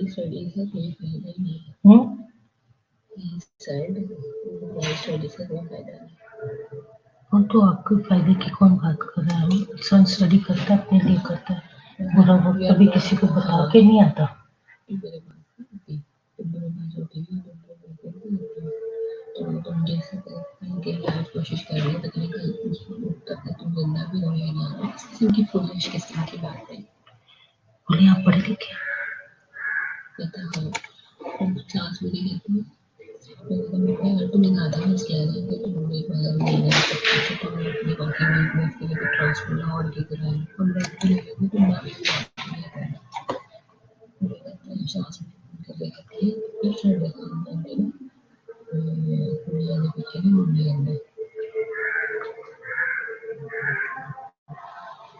Study का कोई फायदा ही नहीं है। स्टडी से कोई फायदा नहीं। और तो आपके फायदे की कौन बात कर रहा है? इंसान स्टडी करता है, अपने लिए करता है, बुरा वक्त कभी किसी को बता के नहीं आता। तुम जैसे के लिए आज कोशिश कर रही हो, पता नहीं कल तक तुम जिंदा भी हो या ना हो। किस किस्म की फुलिश किस्म की बात है। बोले आप पढ़े लिखे? पता हो तुम सास मुझे कहती हो तुमने आधा मिस किया ना कि तुम एक बार मिलने सकते तुम अपनी बाकी वीकनेस के लिए ट्रांसफर और की तरह हम बैठ के लगे तुम बात सास कर लेती है फिर छोड़ देता हूँ मैंने कुड़िया के पीछे नहीं मुड़ने लगना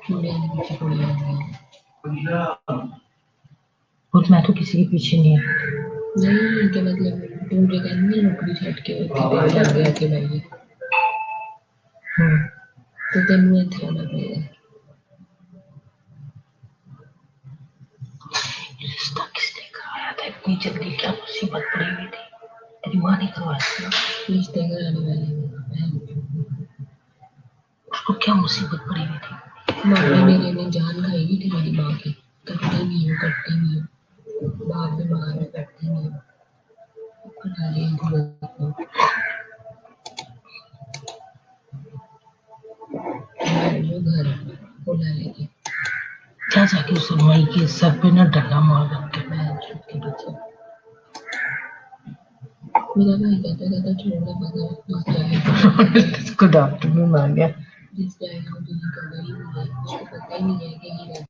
कुड़िया के पीछे कुड़िया और मैं तो किसी के पीछे नहीं है। नहीं क्या मतलब तुम जो कहनी नौकरी छड़ के गया के भाई तो तेनू इत्थे आना पड़ेगा। रिश्ता किसने कराया था? इतनी जल्दी क्या मुसीबत पड़ी हुई थी? तेरी माँ ने करवाया था? रिश्ते कराने वाले उसको क्या मुसीबत पड़ी हुई थी? माँ मेरे ने जान खाई हुई थी मेरी माँ की। करते नहीं हो बाप बीमार है करते नहीं हो करा लिए घर बुला लेके क्या जाके उस माई के सर पे ना डंडा मार देते। के पीछे मेरा भाई कहता छोड़ना पता इसको डॉक्टर ने मार गया। जिस टाइम को तुझे कदर ही नहीं है उसको पता ही नहीं है कि ये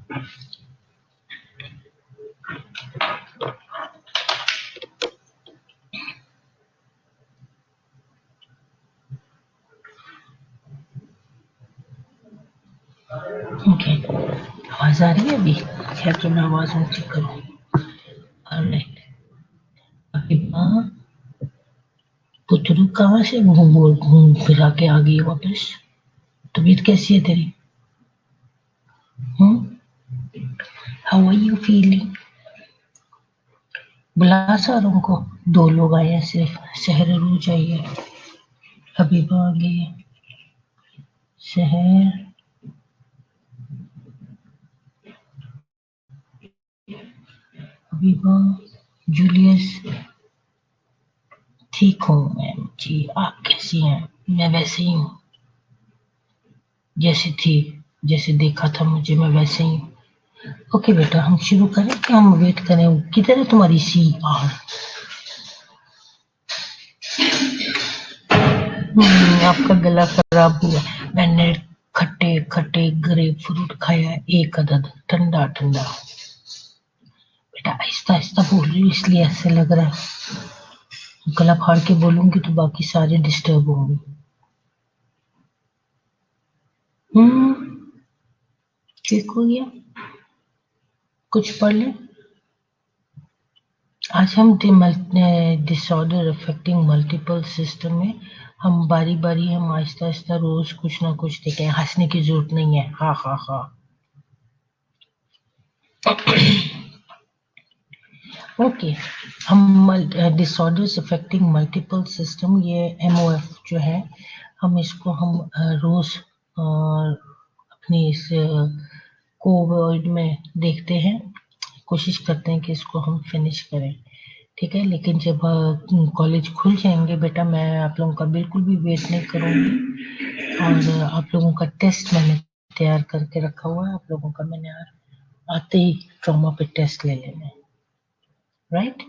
ओके, आवाज आ रही है अभी? क्या तो मैं आवाज ऊंची करूं? ऑलराइट, अभी पुतलू कहाँ से घूम फिरा के आ गई वापस? तबीयत कैसी है तेरी? How are you feeling? बुला सारों को, 2 लोग आए हैं सिर्फ, शहर रूज आई है, हबीबा आ गई है, शहर, हबीबा, जूलियस। ठीक हूँ मैम जी, आप कैसी हैं? मैं वैसे ही हूँ, जैसी थी, जैसे देखा था मुझे, मैं वैसे ही हूँ। ओके बेटा, हम शुरू करें कि हम वेट करें? किधर है तुम्हारी सी आर? आपका गला खराब हुआ। मैंने खट्टे खट्टे ग्रेप फ्रूट खाया, 1 अदद, ठंडा ठंडा। बेटा आहिस्ता आहिस्ता बोल रही हूँ इसलिए ऐसे लग रहा है, गला फाड़ के बोलूंगी तो बाकी सारे डिस्टर्ब होंगे। ठीक हो गया? कुछ पढ़ ले। आज हम डिसऑर्डर अफेक्टिंग मल्टीपल सिस्टम में हम बारी बारी, हम आहिस्ता आहिस्ता रोज कुछ ना कुछ देखें। हंसने की जरूरत नहीं है, हा हा हा। ओके, हम डिसऑर्डर्स अफेक्टिंग मल्टीपल सिस्टम, ये MOF जो है, हम इसको हम रोज अपनी इस कोविड में देखते हैं, कोशिश करते हैं कि इसको हम फिनिश करें। ठीक है, लेकिन जब कॉलेज खुल जाएंगे बेटा, मैं आप लोगों का बिल्कुल भी वेट नहीं करूंगी, और आप लोगों का टेस्ट मैंने तैयार करके रखा हुआ है। आप लोगों का मैंने आते ही ट्रॉमा पे टेस्ट ले लेना है, राइट?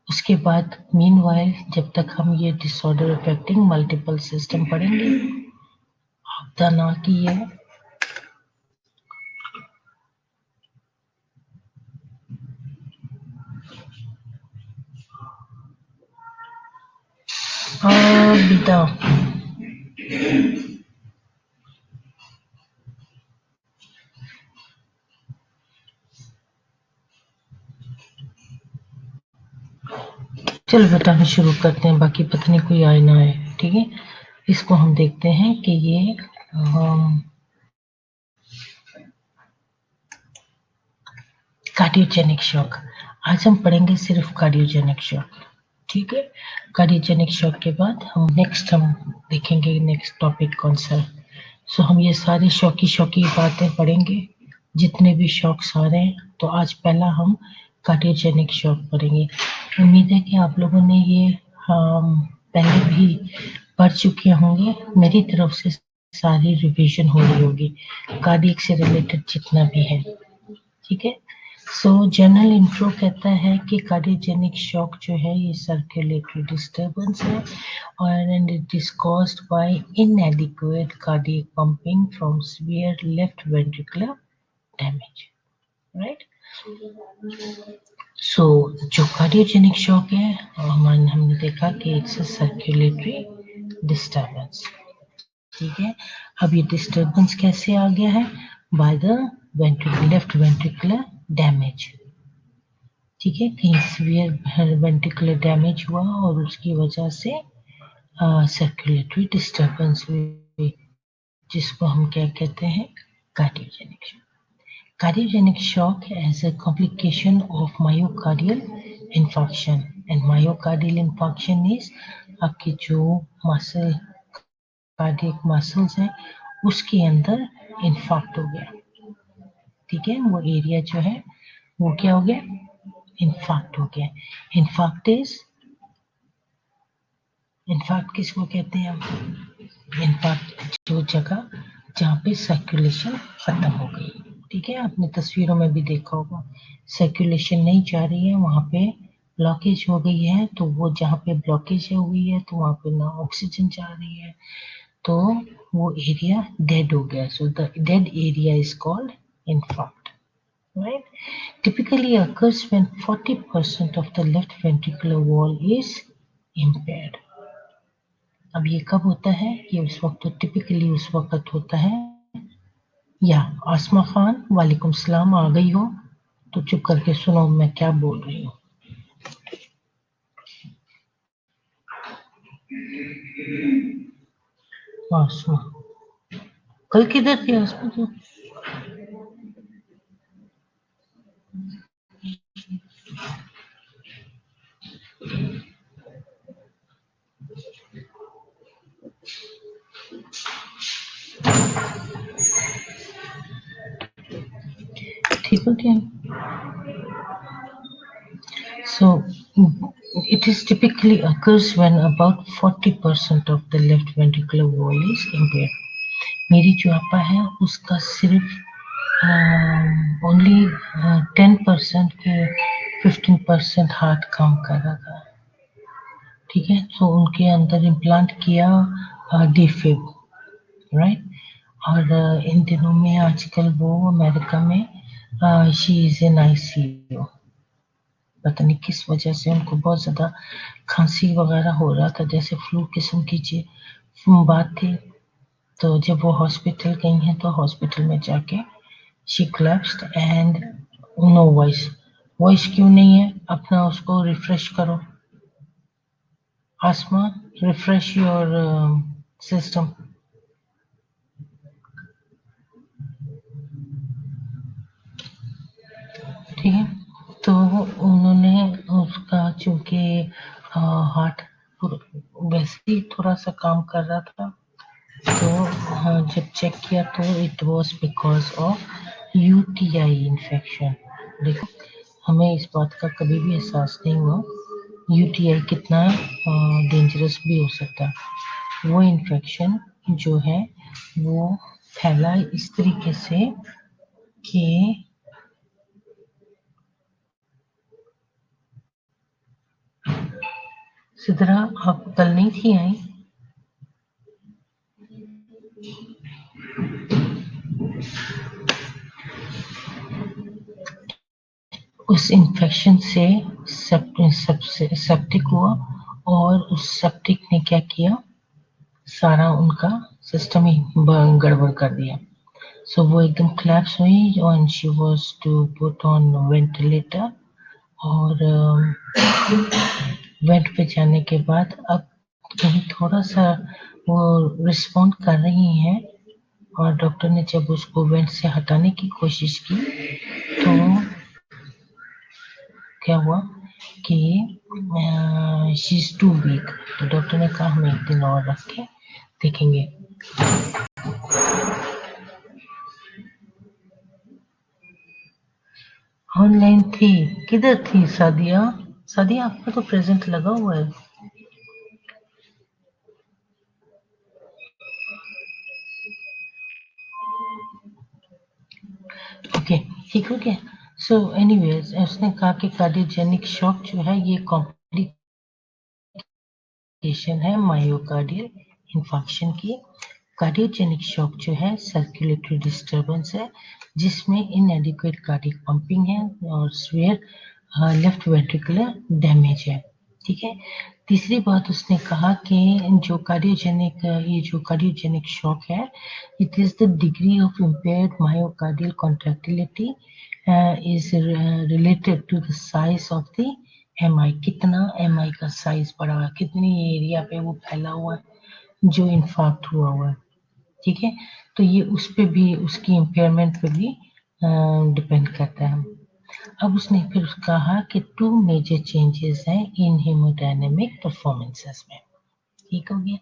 उसके बाद मीनवाइल जब तक हम ये डिसऑर्डर अफेक्टिंग मल्टीपल सिस्टम पढ़ेंगे, आपदा ना की है। बेटा चलो बेटा, हम शुरू करते हैं, बाकी पता नहीं कोई आए ना आए। ठीक है, इसको हम देखते हैं कि ये कार्डियोजेनिक शॉक। आज हम पढ़ेंगे सिर्फ कार्डियोजेनिक शॉक। ठीक है, कार्डियोजेनिक शॉक के बाद हम देखेंगे नेक्स्ट टॉपिक कौन सा है। सो हम ये सारे शौकी बातें पढ़ेंगे, जितने भी शॉक्स आ रहे हैं। तो आज पहला हम कार्डियोजेनिक शॉक पढ़ेंगे। उम्मीद है कि आप लोगों ने ये पहले भी पढ़ चुके होंगे। मेरी तरफ से सारी रिवीजन हो रही होगी, कार्डियक से रिलेटेड जितना भी है। ठीक है, सो जनरल इंट्रो कहता है कि कार्डियोजेनिक शॉक जो है ये सर्कुलेटरी डिस्टर्बेंस है, और it is caused by inadequate cardiac pumping from severe left ventricular damage, right? So जो कार्डियोजेनिक शॉक है, हमने देखा कि इट्स अ सर्कुलेटरी डिस्टर्बेंस। ठीक है, अब ये डिस्टर्बेंस कैसे आ गया है? By the left ventricular damage. ठीक है, कहीं सीवियर वेंट्रिकुलर डैमेज हुआ और उसकी वजह से सर्कुलेटरी डिस्टर्बेंस हुई, जिसको हम क्या कहते हैं? Cardiogenic shock. Cardiogenic shock as a complication of myocardial infarction, and myocardial infarction is आपकी जो मसल, कार्डियक मसल्स हैं, उसके अंदर इंफाक्ट हो गया। ठीक है, वो एरिया जो है वो क्या हो गया? इंफाक्ट हो गया। इनफैक्ट किसको कहते हैं हम? इनफैक्ट जो जगह जहाँ पे सर्कुलेशन खत्म हो गई। ठीक है, आपने तस्वीरों में भी देखा होगा, सर्कुलेशन नहीं जा रही है, वहाँ पे ब्लॉकेज हो गई है। तो वो जहाँ पे ब्लॉकेज हुई है, तो वहाँ पे ना ऑक्सीजन जा रही है, तो वो एरिया डेड हो गया। So the dead area is called in fact. right? Typically occurs when 40% of the left ventricular wall is impaired. अब ये कब होता है? ये उस वक्त तो टिपिकली उस वक्त होता है, या आसमा खान वालेकुम सलाम आ गई हो तो चुप करके सुनो मैं क्या बोल रही हूँ। आसमा कल किधर थी आसमा तो? ठीक हो क्या? So it is typically occurs when about 40% of the left ventricular wall is impaired. मेरी जो आपा है उसका सिर्फ ओनली 10% के 15% हार्ट काम कर रहा था, ठीक है। तो उनके अंदर इम्प्लांट किया डिफिब, राइट। और इन दिनों में आजकल वो अमेरिका में शी इज इन ICU। पता नहीं किस वजह से उनको बहुत ज़्यादा खांसी वगैरह हो रहा था, जैसे फ्लू किस्म की बात थी। तो जब वो हॉस्पिटल गई हैं तो हॉस्पिटल में जाके she collapsed and no voice. Voice क्यों नहीं है? अपना उसको रिफ्रेश करो आसमा, रिफ्रेश योर सिस्टम। ठीक है, तो उन्होंने उसका चूंकि हार्ट वैसे ही थोड़ा सा काम कर रहा था, तो जब चेक किया तो it was because of UTI infection. देखो हमें इस बात का कभी भी एहसास नहीं हुआ UTI कितना डेंजरस भी हो सकता है। वो इन्फेक्शन जो है वो फैला इस तरीके से कि सिद्रा आप कल नहीं थी आई? उस इन्फेक्शन से सेप्टिक हुआ और उस सेप्टिक ने क्या किया, सारा उनका सिस्टम ही गड़बड़ कर दिया। सो वो एकदम collapse हुई and she was to put on ventilator. और वेंट पे जाने के बाद अब कहीं थोड़ा सा वो रिस्पॉन्ड कर रही हैं, और डॉक्टर ने जब उसको वेंट से हटाने की कोशिश की तो क्या हुआ कि शी इज टू वीक। तो डॉक्टर ने कहा हम एक दिन और रख के देखेंगे। ऑनलाइन थी? किधर थी सादिया? सादिया आपका तो प्रेजेंट लगा हुआ है। ओके ठीक हो गया। सो एनीवेज उसने कहा कि कार्डियोजेनिक शॉक जो है ये कॉम्प्लिकेशन है मायोकार्डियल इन्फार्क्शन की। कार्डियोजेनिक शॉक जो है सर्कुलेटरी डिस्टर्बेंस है जिसमें इनएडिक्वेट कार्डियक पंपिंग है और स्वेयर लेफ्ट वेंट्रिकुलर डैमेज है, ठीक है। तीसरी बात उसने कहा कि जो कार्डियोजेनिक ये जो कार्डियोजेनिक शॉक है it is the degree of impaired myocardial contractility is related to the size of the MI। कितना MI का साइज बढ़ा हुआ है, कितनी एरिया पे वो फैला हुआ है जो इन्फार्क्ट हुआ है, ठीक है। तो ये उस पे भी उसकी इम्पेयरमेंट पे भी डिपेंड करता है। अब उसने फिर कहा कि 2 मेजर चेंजेस हैं इन हेमोडायनेमिक परफॉर्मेंसेस में, ठीक हो गया।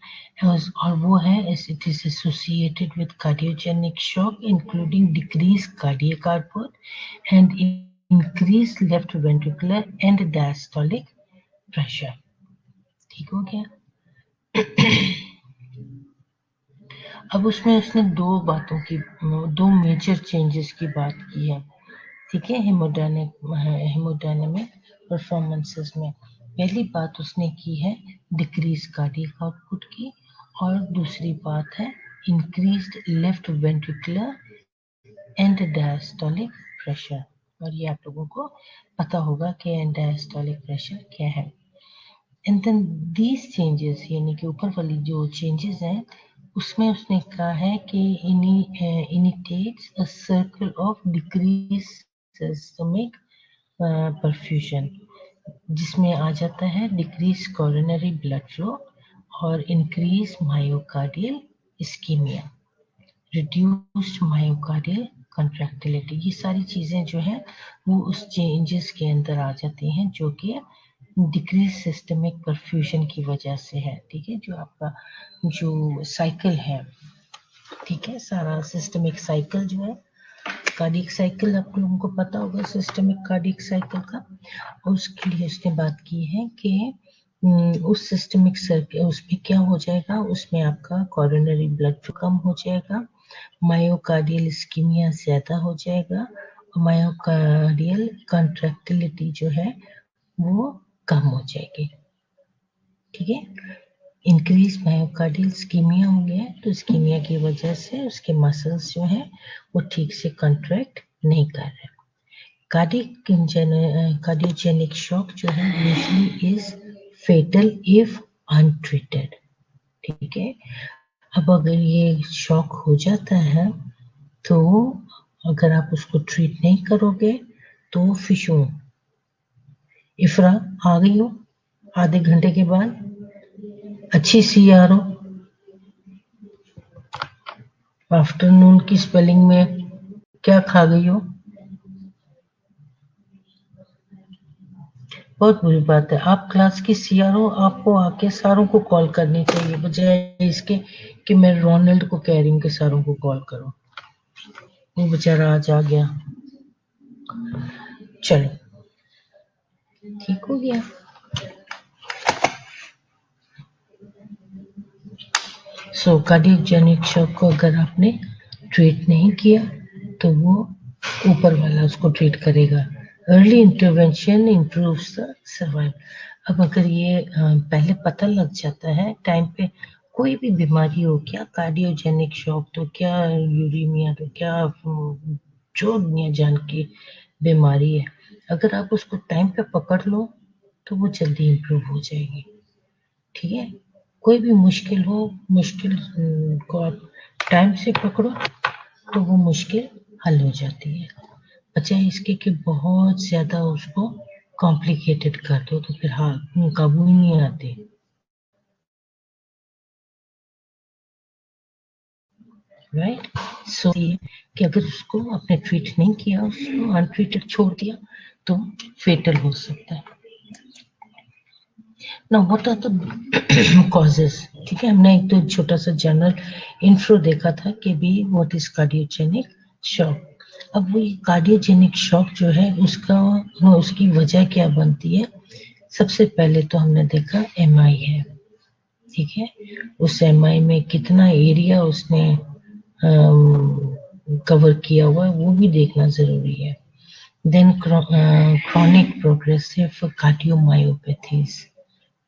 और वो है it is associated with cardiogenic shock including decrease cardiac output and increase left ventricular and diastolic pressure, ठीक हो गया। अब उसमें उसने दो मेजर चेंजेस की बात की है, ठीक है, हेमोडायनेमिक परफॉर्मेंसेस में। पहली बात उसने की है डिक्रीज कार्डियक आउटपुट की, और दूसरी बात है increased left ventricular and diastolic pressure. और ये आप लोगों को पता होगा कि डायस्टोलिक प्रेशर क्या है। एंड देन दीज चेंजेस, यानी कि ऊपर वाली जो चेंजेस हैं उसमें उसने कहा है कि initiates a circle of decrease systemic perfusion, जिसमें आ जाता है डिक्रीज कोरोनरी ब्लड फ्लो और increase myocardial ischaemia, reduced myocardial contractility. ये सारी चीजें जो है वो उस चेंजेस के अंदर आ जाती हैं जो कि डिक्रीज सिस्टमिक परफ्यूजन की वजह से है। ठीक है, जो आपका जो साइकिल है, ठीक है, सारा सिस्टमिक साइकिल जो है, कार्डियक साइकिल आप लोगों को पता होगा सिस्टमिक कार्डियक साइकिल का, और उसके लिए उसने बात की है कि उस सिस्टमिक सर्किल उसमें क्या हो जाएगा, उसमें आपका कोरोनरी ब्लड फ्लो कम हो जाएगा, मायोकार्डियल इस्कीमिया ज्यादा हो जाएगा और मायोकार्डियल कंट्रैक्टिलिटी जो है वो कम हो जाएगी। ठीक है, इंक्रीज मायोकार्डियल इस्कीमिया हो गया है, तो इस्कीमिया की वजह से उसके मसल्स जो है वो ठीक से कंट्रैक्ट नहीं कर रहे। कार्डियोजेनिक शॉक जो है usually is fatal if untreated. ठीक है, अब अगर ये शॉक हो जाता है तो अगर आप उसको ट्रीट नहीं करोगे तो फिशू इफ्रा आ गई हो आधे घंटे के बाद, अच्छी सी आ रहो, आफ्टरनून की स्पेलिंग में क्या खा गई हो, बहुत बुरी बात है। आप क्लास की सीआरओ, आपको आके सारों को कॉल करनी चाहिए बजाय इसके कि मैं रोनाल्ड को कह रही हूँ कि सारों को कॉल करो। वो बेचारा आज आ गया, चलो ठीक हो गया। सो कार्डियोजेनिक शॉक को अगर आपने ट्रीट नहीं किया तो वो ऊपर वाला उसको ट्रीट करेगा। Early intervention improves the survival. अब अगर ये पहले पता लग जाता है टाइम पे, कोई भी बीमारी हो, क्या कार्डियोजेनिक शॉक तो क्या यूरेमिया तो क्या जो दुनिया जान की बीमारी है, अगर आप उसको टाइम पे पकड़ लो तो वो जल्दी इम्प्रूव हो जाएगी। ठीक है, कोई भी मुश्किल हो, मुश्किल को आप टाइम से पकड़ो तो वो मुश्किल हल हो जाती है, बजाय इसके कि बहुत ज्यादा उसको कॉम्प्लिकेटेड कर दो तो फिर हाँ काबू ही नहीं आते। राइट, सो ये कि अगर उसको आपने ट्रीट नहीं किया, उसको अनट्रीटेड छोड़ दिया तो फेटल हो सकता है। Now what are the causes? ठीक है, हमने एक तो छोटा सा जनरल इंट्रो देखा था कि भी व्हाट इज कार्डियोजेनिक शॉक। अब वो कार्डियोजेनिक शॉक जो है उसकी वजह क्या बनती है? सबसे पहले तो हमने देखा एमआई है। ठीक है, उस एमआई में कितना एरिया उसने कवर किया हुआ है वो भी देखना जरूरी है। Then chronic progressive cardiomyopathies,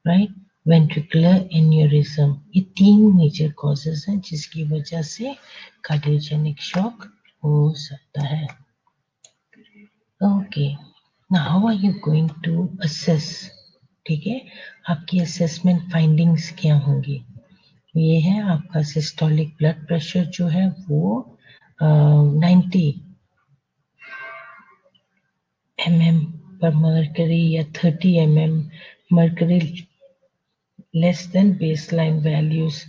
right, ventricular aneurysm, ये 3 मेजर कॉजेज हैं जिसकी वजह से कार्डियोजेनिक शॉक हो सकता है। Okay, now how are you going to assess? ठीक है, आपकी असेसमेंट फाइंडिंग्स क्या होंगी? ये है आपका सिस्टोलिक ब्लड प्रेशर जो है वो 90 mm पर मर्करी या 30 mm mercury less than baseline values.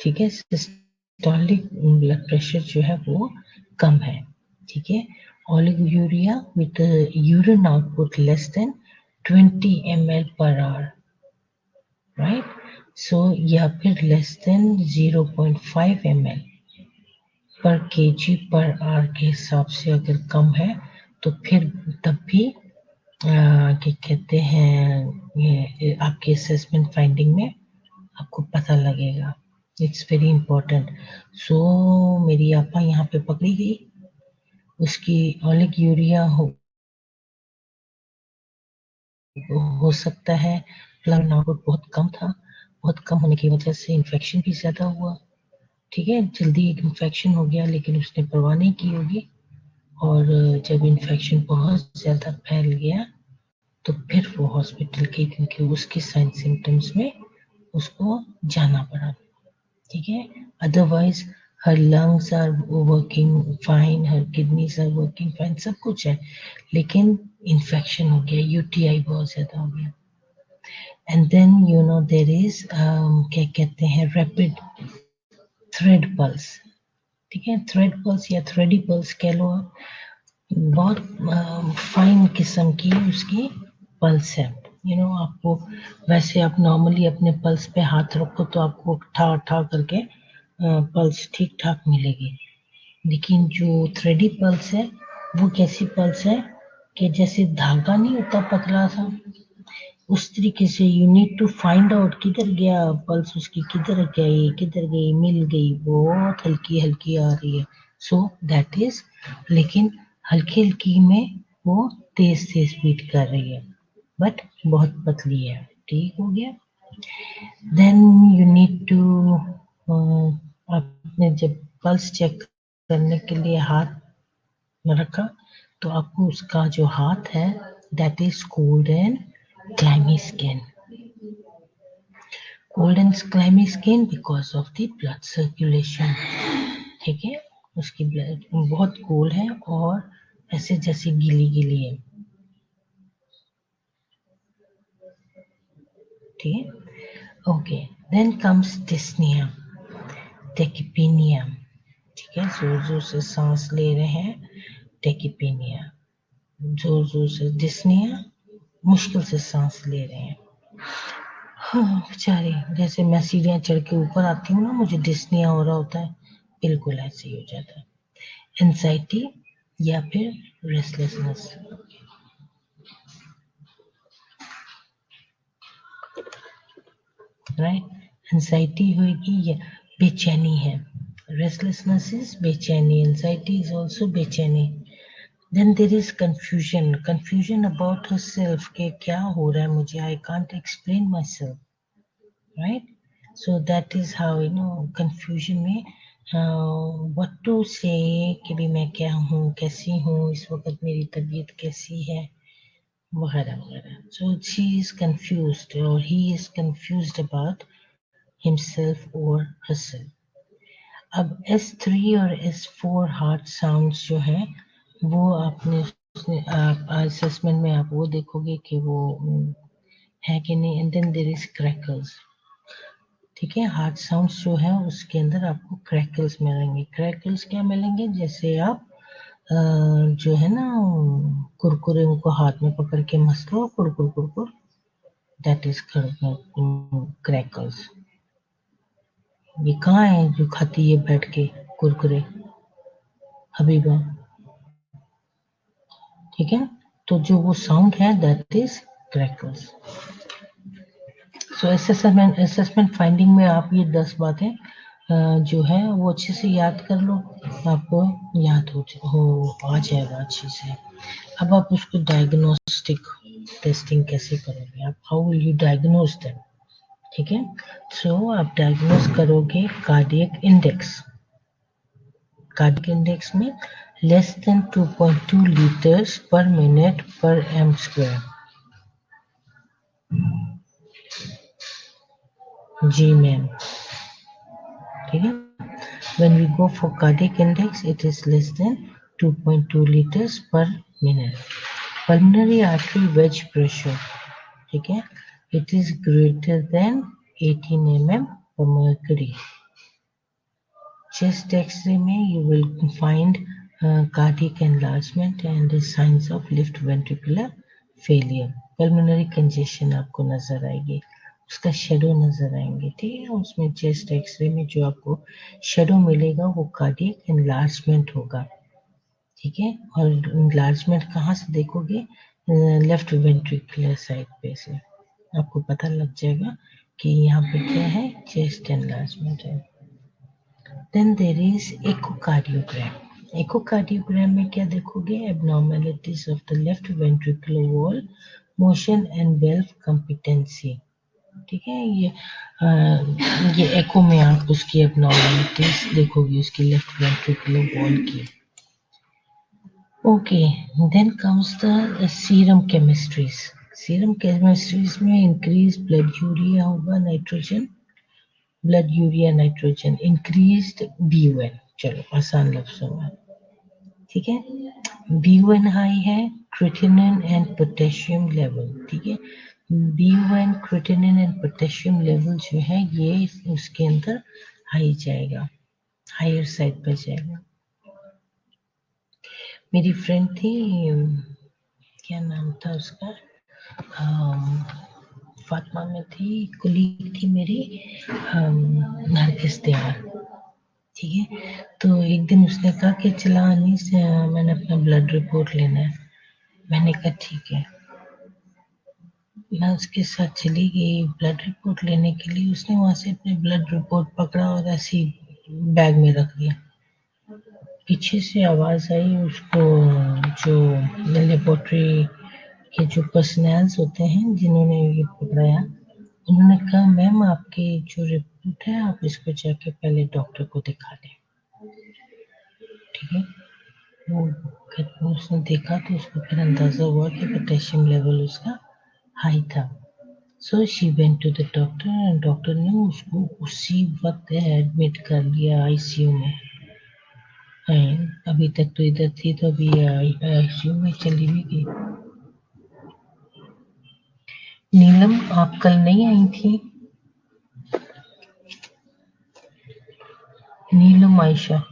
ठीक है, सिस्टोलिक ब्लड प्रेशर जो है वो कम है। ठीक है, oliguria with urine output less than 20 ml per hour, right, so या फिर less than 0.5 ml per KG per hour के हिसाब से अगर कम है तो फिर तब भी क्या कहते हैं, ये आपके असेसमेंट फाइंडिंग में आपको पता लगेगा। It's very important. सो मेरी आपा यहाँ पे पकड़ी गई, उसकी ओलिगोयूरिया हो सकता है, ब्लड आउटपुट बहुत कम था, बहुत कम होने की वजह से इन्फेक्शन भी ज्यादा हुआ। ठीक है, जल्दी एक इन्फेक्शन हो गया लेकिन उसने परवाह नहीं की होगी, और जब इन्फेक्शन बहुत ज़्यादा फैल गया तो फिर वो हॉस्पिटल के, क्योंकि उसके साइन सिम्टम्स में उसको जाना पड़ा, ठीक है। Otherwise her lungs are working fine, her kidneys are working fine, सब कुछ है, लेकिन इन्फेक्शन हो गया, यूटीआई बहुत ज़्यादा हो गया। And then you know there is क्या कहते हैं, रैपिड थ्रेड पल्स, ठीक है। थ्रेड पल्स या थ्रेडी पल्स कह लो आप, बहुत फाइन किस्म की उसकी पल्स है। आपको वैसे आप नॉर्मली अपने पल्स पे हाथ रखो तो आपको ठा ठा करके पल्स ठीक ठाक मिलेगी, लेकिन जो थ्रेडी पल्स है वो कैसी पल्स है कि जैसे धागा नहीं होता पतला सा, उस तरीके से you need to find out किधर गया पल्स, उसकी किधर गई, किधर गई, मिल गई, बहुत हल्की हल्की आ रही है। सो दैट इज, लेकिन हल्की हल्की में वो तेज तेज बीट कर रही है, बट बहुत पतली है, ठीक हो गया। देन यू नीड टू, आपने जब पल्स चेक करने के लिए हाथ में रखा तो आपको उसका जो हाथ है that is cold and clammy skin. Cold and clammy skin because of the blood circulation. ठीक है, उसकी ब्लड बहुत कोल्ड है और ऐसे जैसे गीली गीली है, ठीक है। ओके, देन कम्स डिस्निया, टेकिपीनिया, ठीक है, जोर जोर से सांस ले रहे हैं, टेकिपीनिया, जोर जोर से, डिस्निया मुश्किल से सांस ले रहे हैं। हाँ बेचारे, जैसे मैं सीढ़ियाँ चढ़ के ऊपर आती हूँ ना, मुझे डिस्निया हो रहा होता है, बिल्कुल ऐसे ही हो जाता है। एंजाइटी या फिर रेस्टलेसनेस, राइट, एंजाइटी होगी या बेचैनी है, रेस्टलेसनेस इज बेचैनी, एंजाइटी इज ऑल्सो बेचैनी। Then there is confusion, confusion about her self, के क्या हो रहा है मुझे, I can't explain my self, right? So that is how confusion में what to say कि भी मैं क्या हूँ, कैसी हूँ, इस वक्त मेरी तबीयत कैसी है, वगैरह वगैरह। So she is confused or he is confused about himself or herself. अब S3 और S4 हार्ट साउंड्स जो है वो आपने असेसमेंट में आप वो देखोगे कि वो है कि नहीं। And then there is crackles, ठीक है, हार्ट साउंड्स जो है उसके अंदर आपको क्रैकल्स मिलेंगे। क्रैकल्स क्या मिलेंगे, जैसे आप जो है ना कुरकुरे को हाथ में पकड़ के मस लो, कुरकुर कुरकुर, दैट इज क्रैकल्स। ये कहाँ है जो खाती है बैठ के कुरकुरे, हबीबा, ठीक है। तो जो वो साउंड है that is crackles. So assessment finding में आप ये 10 बातें जो है वो अच्छे से याद कर लो, आपको याद हो आ जाएगा अच्छे से। अब आप उसको डायग्नोस्टिक टेस्टिंग कैसे करोगे, आप how will you diagnose them, ठीक है। सो आप डायग्नोज करोगे कार्डियक इंडेक्स, कार्डियक इंडेक्स में लेस देन 2.2 लीटर्स पर मिनट पर एम स्क्वायर, जी मैम, ठीक है। When we go for cardiac index, it is less than 2.2 liters per minute. Pulmonary artery wedge pressure, ठीक है, it is greater than 18 mm per mercury. Chest X-ray में you will find cardiac enlargement and signs of left ventricular failure. Pulmonary congestion आपको नजर आएगी, उसका shadow नजर आएंगे, ठीक है। उसमें चेस्ट एक्सरे में जो आपको शेडो मिलेगा वो कार्डियक एनलार्जमेंट होगा, ठीक है। और एनलार्जमेंट कहाँ से देखोगे, लेफ्ट वेंट्रिकुलर साइड पे से आपको पता लग जाएगा कि यहाँ पे क्या है, चेस्ट एनलार्जमेंट है। Then there is echocardiogram. echocardiogram में क्या देखोगे, abnormalities of the left ventricular wall, motion and valve competency, ठीक है। ये एको में आप उसकी एबनॉर्मलिटीज देखोगे, उसकी लेफ्ट वेंट्रिकुलर वॉल की। Okay, then comes the serum chemistries. Serum chemistries में increased blood urea होगा, nitrogen, blood urea nitrogen, increased BUN. चलो आसान लफ्जों में, ठीक है। BUN हाई है, creatinine and potassium level, ठीक है। BUN, creatinine and potassium level जो है ये उसके अंदर हाई जाएगा, हायर साइड पर जाएगा। मेरी फ्रेंड थी, क्या नाम था उसका, फातिमा में थी, कुलीग थी मेरी, नरगिस दयाल, ठीक है। तो एक दिन उसने कहा कि चला अनीस, मैंने अपना ब्लड रिपोर्ट लेना है। मैंने कहा ठीक है। मैं उसके साथ चली गई ब्लड रिपोर्ट लेने के लिए। उसने वहां से अपने ब्लड रिपोर्ट पकड़ा और ऐसे बैग में रख दिया। पीछे से आवाज आई उसको, जो लेबोरेटरी के जो पर्सनल्स होते हैं जिन्होंने ये पकड़ाया, उन्होंने कहा मैम आपकी जो रिपोर्ट है आप इसको जाके पहले डॉक्टर को दिखा लें, ठीक है। वो उसने देखा तो उसको फिर अंदाजा हुआ कि पोटेशियम लेवल उसका हाई था। So she went to the doctor and doctor ने उसको उसी वक्त एडमिट कर लिया आईसीयू में। अभी तक तो इधर थी तो अभी आईसीयू में चली भी गई। नीलम आप कल नहीं आई थी? नीलम आयशा,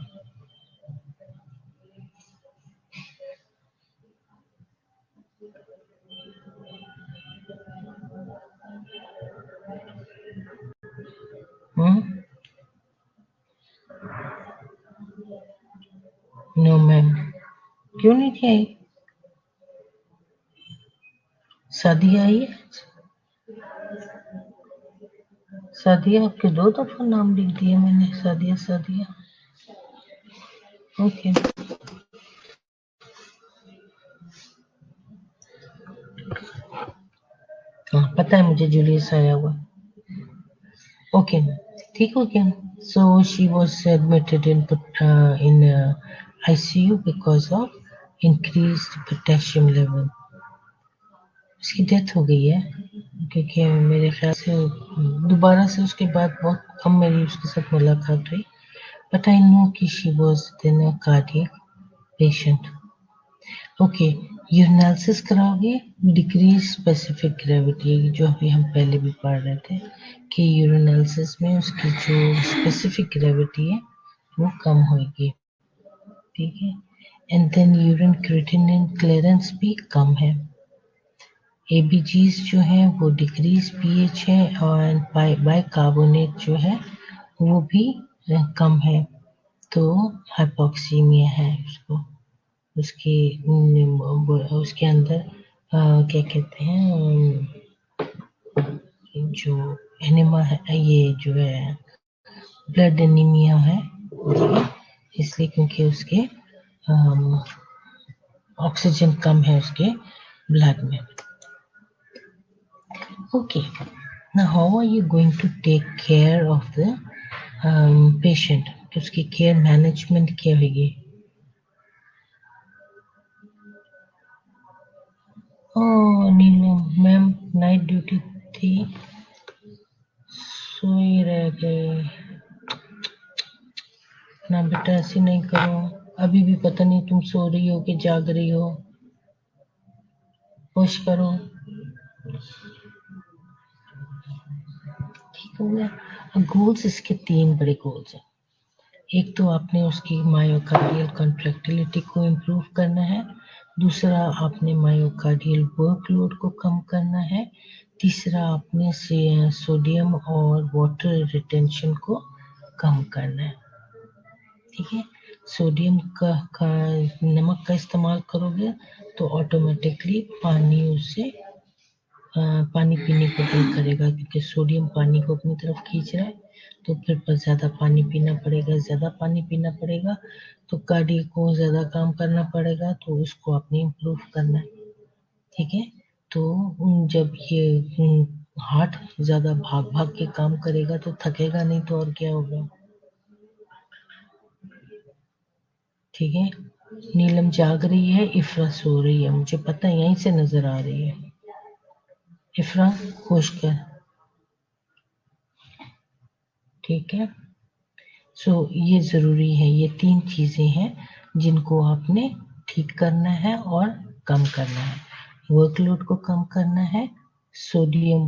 नो मैम। क्यों नहीं थी आई? सादिया आई है? सादिया, आपके 2 दफा नाम लिख दिया मैंने, सादिया सादिया। ओके, हाँ पता है मुझे, जूलियस आया हुआ। ओके, ठीक हो गया। So she was admitted in ICU because of increased potassium level. उसकी डेथ हो गई है, क्योंकि मेरे ख्याल से दोबारा से उसके बाद बहुत कम मेरी उसके साथ मुलाकात हुई, बट आई नो कि she was then a cardiac patient. Okay, urinalysis कराओगे, डिक्रीज स्पेसिफिक ग्रेविटी, जो अभी हम पहले भी पढ़ रहे थे कि यूरिनालिसिस में उसकी जो स्पेसिफिक ग्रेविटी है वो कम होगी, ठीक है। And then urine creatinine clearance भी कम है। एबीजीज जो है वो डिक्रीज पीएच है, और बाइकार्बोनेट जो है वो भी कम है, तो हाइपोक्सीमिया है उसको। उसकी उसके अंदर क्या कहते हैं, जो एनिमा है, ये जो है ब्लड एनीमिया है, ठीक है। इसलिए क्योंकि उसके ऑक्सीजन कम है उसके ब्लड में। Okay, now how are you going to take care of the patient? तो उसकी केयर मैनेजमेंट क्या होगी? ओह नीलम मैम, नाइट ड्यूटी थी, सोई रह गए ना। बेटा ऐसे नहीं करो, अभी भी पता नहीं तुम सो रही हो कि जाग रही हो। होश करो, ठीक हो गया। गोल्स इसके 3 बड़े गोल्स हैं। एक तो आपने उसकी मायोकार्डियल कॉन्ट्रैक्टिलिटी को इम्प्रूव करना है, दूसरा आपने मायोकार्डियल वर्कलोड को कम करना है, तीसरा आपने सोडियम और वाटर रिटेंशन को कम करना है, ठीक है। सोडियम का नमक का इस्तेमाल करोगे तो ऑटोमेटिकली पानी उससे पानी पीने को दिल करेगा, क्योंकि सोडियम पानी को अपनी तरफ खींच रहा है। तो फिर पर ज़्यादा पानी पीना पड़ेगा, ज़्यादा पानी पीना पड़ेगा तो कार्डियो को ज़्यादा काम करना पड़ेगा, तो उसको आपने इम्प्रूव करना है, ठीक है। तो जब ये हार्ट ज़्यादा भाग भाग के काम करेगा तो थकेगा नहीं, तो और क्या होगा, ठीक है। नीलम जाग रही है, इफ्रा सो रही है, मुझे पता है यहीं से नजर आ रही है। इफ्रा होश कर, ठीक है। सो ये जरूरी है, ये 3 चीजें हैं जिनको आपने ठीक करना है और कम करना है। वर्कलोड को कम करना है, सोडियम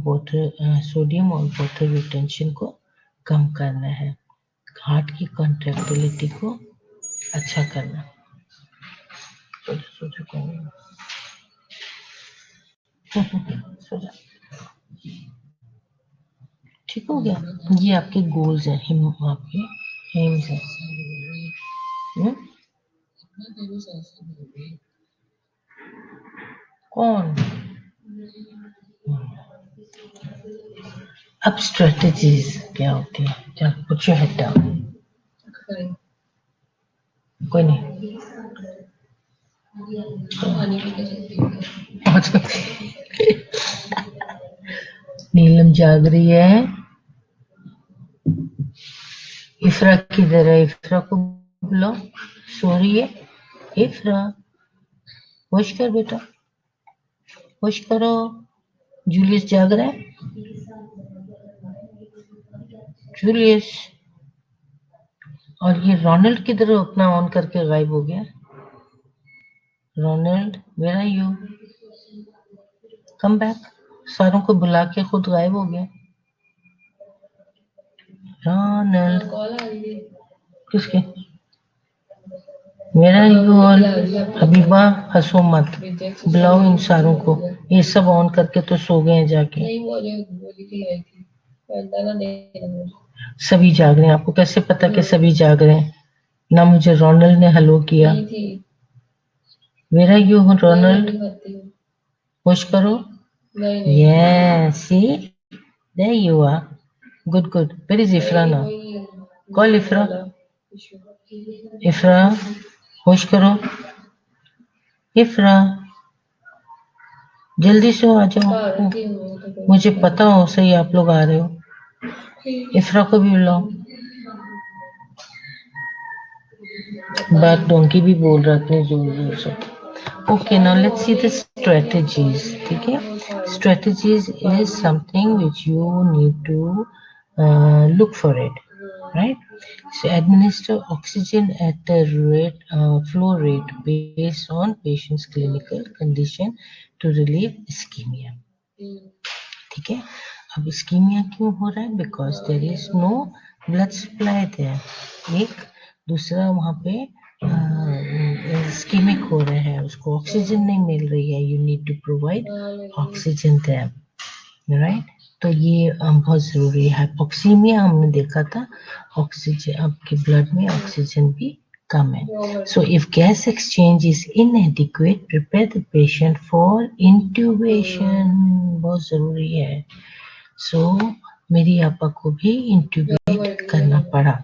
और वाटर रिटेंशन को कम करना है, हार्ट की कॉन्ट्रैक्टिलिटी को अच्छा करना। सो जा, ठीक हो गया। ये आपके गोल्स हैं, आपके एम्स हैं। कौन? अब स्ट्रेटजीज क्या होती है? चल पुट योर हेड डाउन। कोई नहीं। नीलम जाग रही है। इफ्रा किधर है? इफ्रा को बुलाओ, सो रही है। इफ्रा होश कर बेटा, होश करो। जूलियस जाग रहा है। जूलियस, और ये रोनाल्ड किधर अपना ऑन करके गायब हो गया? Ronald where are you? Come back. सारों को बुला के खुद गायब हो गया। रोनाल्ड किसके? Where are you all? Habiba हंसो मत, बुलाओ इन सारों को। ये सब ऑन करके तो सो गए हैं जाके। सभी जाग रहे हैं, आपको कैसे पता कि सभी जाग रहे हैं? ना मुझे रोनाल्ड ने हेलो किया। Where are you Ronald? होश करो। Yes, see there you are. Good good. Where is Ifra now? Call Ifra. Ifra होश करो। इफ्रा जल्दी से आ जाओ, मुझे पता हो सही आप लोग आ रहे हो। इफ्रा को भी बुलाओ। बात डोंकी भी बोल रहा इतने जोर जोर से। Okay, now let's see the strategies. ठीक है, strategies is something which you need to look for it, right? So administer oxygen at the flow rate based on patient's clinical condition to relieve ischemia. ठीक है, अब ischemia क्यों हो रहा है? Because there is no blood supply there. एक दूसरा वहाँ पे स्कीमिक हो रहे हैं, उसको ऑक्सीजन नहीं मिल रही है। You need to provide oxygen there, right? तो ये बहुत जरूरी है। हाइपोक्सीमिया हमने देखा था, ऑक्सीजन आपके ब्लड में ऑक्सीजन भी कम है। So if gas exchange is इनएडिक्वेट, prepare the patient for intubation, बहुत जरूरी है। सो मेरी आपा को भी इंट्यूबेट करना पड़ा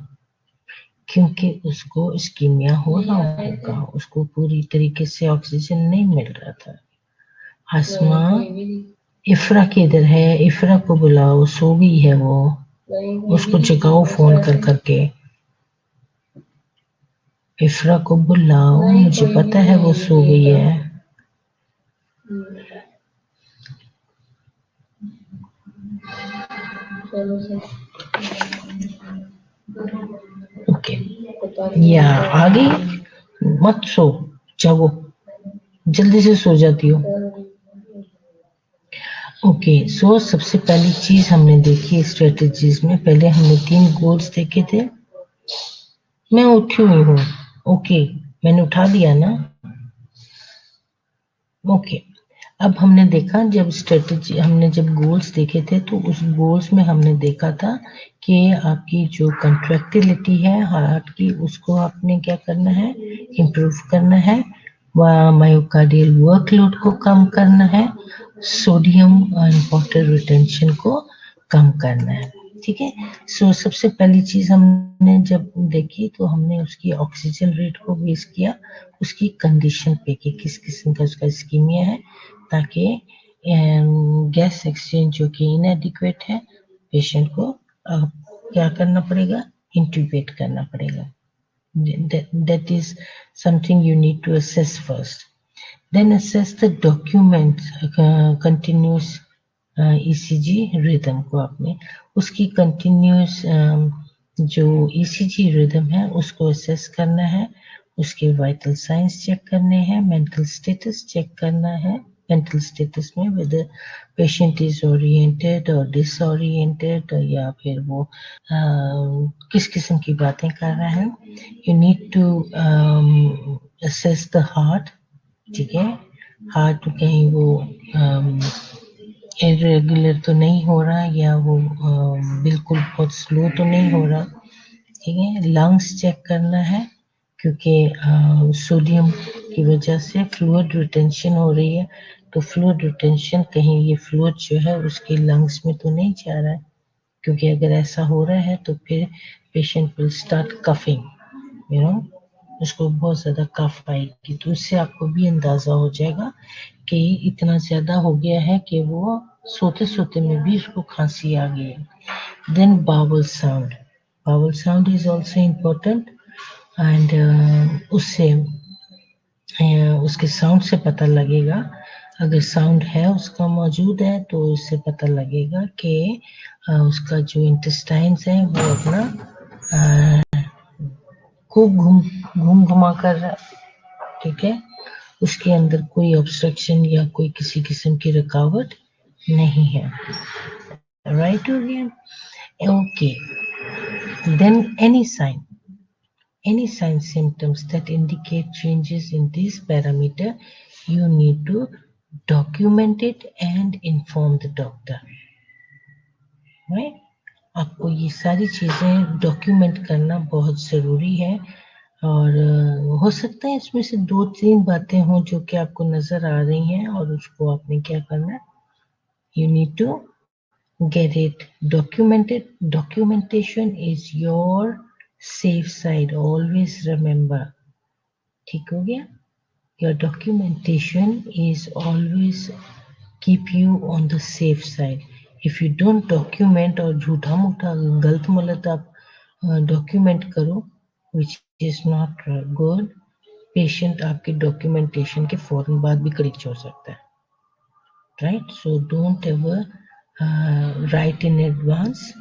क्योंकि उसको इस्कीमिया हो रहा होगा, उसको पूरी तरीके से ऑक्सीजन नहीं मिल रहा था। हसमा, इफ्रा किधर है? इफ्रा को बुलाओ, सो गई है वो, उसको जगाओ फोन कर करके। इफ्रा को बुलाओ, मुझे पता है वो सो गई है। ओके, या आ गई? मत सो, जागो, जल्दी से सो जाती हो। ओके, सो सबसे पहली चीज हमने देखी स्ट्रेटजीज में, पहले हमने 3 गोल्स देखे थे। मैं उठी हुई हूँ। ओके, मैंने उठा दिया ना। ओके, अब हमने देखा जब स्ट्रेटजी, हमने जब गोल्स देखे थे तो उस गोल्स में हमने देखा था कि आपकी जो कंट्रैक्टिलिटी है हार्ट की, उसको आपने क्या करना है? इम्प्रूव करना है। मायोकार्डियल वर्कलोड को कम करना है, सोडियम और वाटर रिटेंशन को कम करना है। ठीक है, सो सबसे पहली चीज हमने जब देखी तो हमने उसकी ऑक्सीजन रेट को बेस किया उसकी कंडीशन पे कि किस किस्म का उसका इस्कीमिया है, ताकि गैस एक्सचेंज जो कि इनएडिक्वेट है, पेशेंट को क्या करना पड़ेगा? इंट्यूबेट करना पड़ेगा। That is something you need to assess first. Then assess the document continuous ECG rhythm को आपने उसकी continuous जो ECG rhythm है उसको assess करना है, उसके vital signs check करने हैं, mental status check करना है. Mental status में whether patient is oriented or disoriented या फिर वो किस किस्म की बातें कर रहा है. You need to assess the heart. ठीक है, हार्ट कहीं वो इरेगुलर तो नहीं हो रहा या वो बिल्कुल बहुत स्लो तो नहीं हो रहा. ठीक है, लंग्स चेक करना है क्योंकि सोडियम की वजह से फ्लूइड रिटेंशन हो रही है, तो फ्लूइड रिटेंशन कहीं ये फ्लूइड जो है उसके लंग्स में तो नहीं जा रहा है, क्योंकि अगर ऐसा हो रहा है तो फिर patient will start coughing, you know, उसको बहुत ज़्यादा कफ आएगी, तो उससे आपको भी अंदाज़ा हो जाएगा कि इतना ज़्यादा हो गया है कि वो सोते सोते में भी उसको खांसी आ गई है. Then bowel sound is also important and उससे उसके साउंड से पता लगेगा, अगर साउंड है उसका मौजूद है तो उससे पता लगेगा कि उसका जो इंटेस्टाइन्स है वो अपना खूब घूम घुमा कर रहा है. ठीक है, उसके अंदर कोई ऑब्स्ट्रक्शन या कोई किसी किस्म की रुकावट नहीं है. राइट हो गया. Okay, then any sign symptoms that indicate changes in this parameter, you need to document it and inform the doctor. Right? आपको ये सारी चीजें डॉक्यूमेंट करना बहुत जरूरी है. और हो सकता है इसमें से 2-3 बातें हों जो कि आपको नजर आ रही हैं और उसको आपने क्या करना है, you need to get it documented. Documentation is your safe side, always remember. ठीक हो गया. Your documentation is always keep you on the safe side. If you don't document और झूठा मूठा गलत मलत आप डॉक्यूमेंट करो, which is not good, patient आपके documentation के फौरन बाद भी क्रिच हो सकता है. Right, so don't ever write in advance.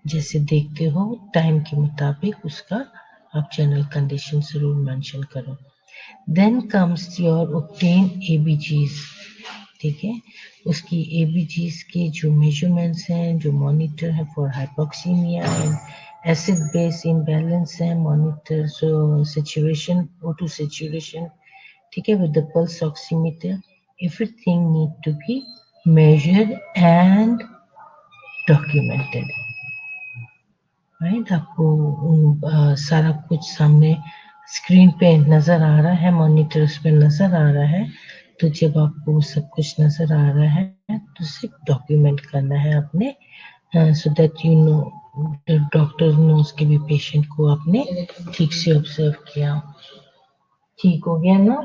जैसे देखते हो टाइम के मुताबिक उसका आप जनरल कंडीशन जरूर मेंशन करो. Then comes your obtain ABGs. ठीक है, उसकी एबीजीज के जो मेजरमेंट्स हैं, जो मॉनिटर है for hypoxemia and acid base imbalance है, मॉनिटर सैचुरेशन, O2 सैचुरेशन. ठीक है, with the pulse oximeter, everything need to be measured and documented. Right, आपको सारा कुछ सामने स्क्रीन पे नजर आ रहा है, मॉनिटर्स पे नजर आ रहा है, तो जब आपको सब कुछ नजर आ रहा है तो सिर्फ डॉक्यूमेंट करना है आपने, so that you know doctor knows कि भी पेशेंट को आपने ठीक से ऑब्जर्व किया. ठीक हो गया ना.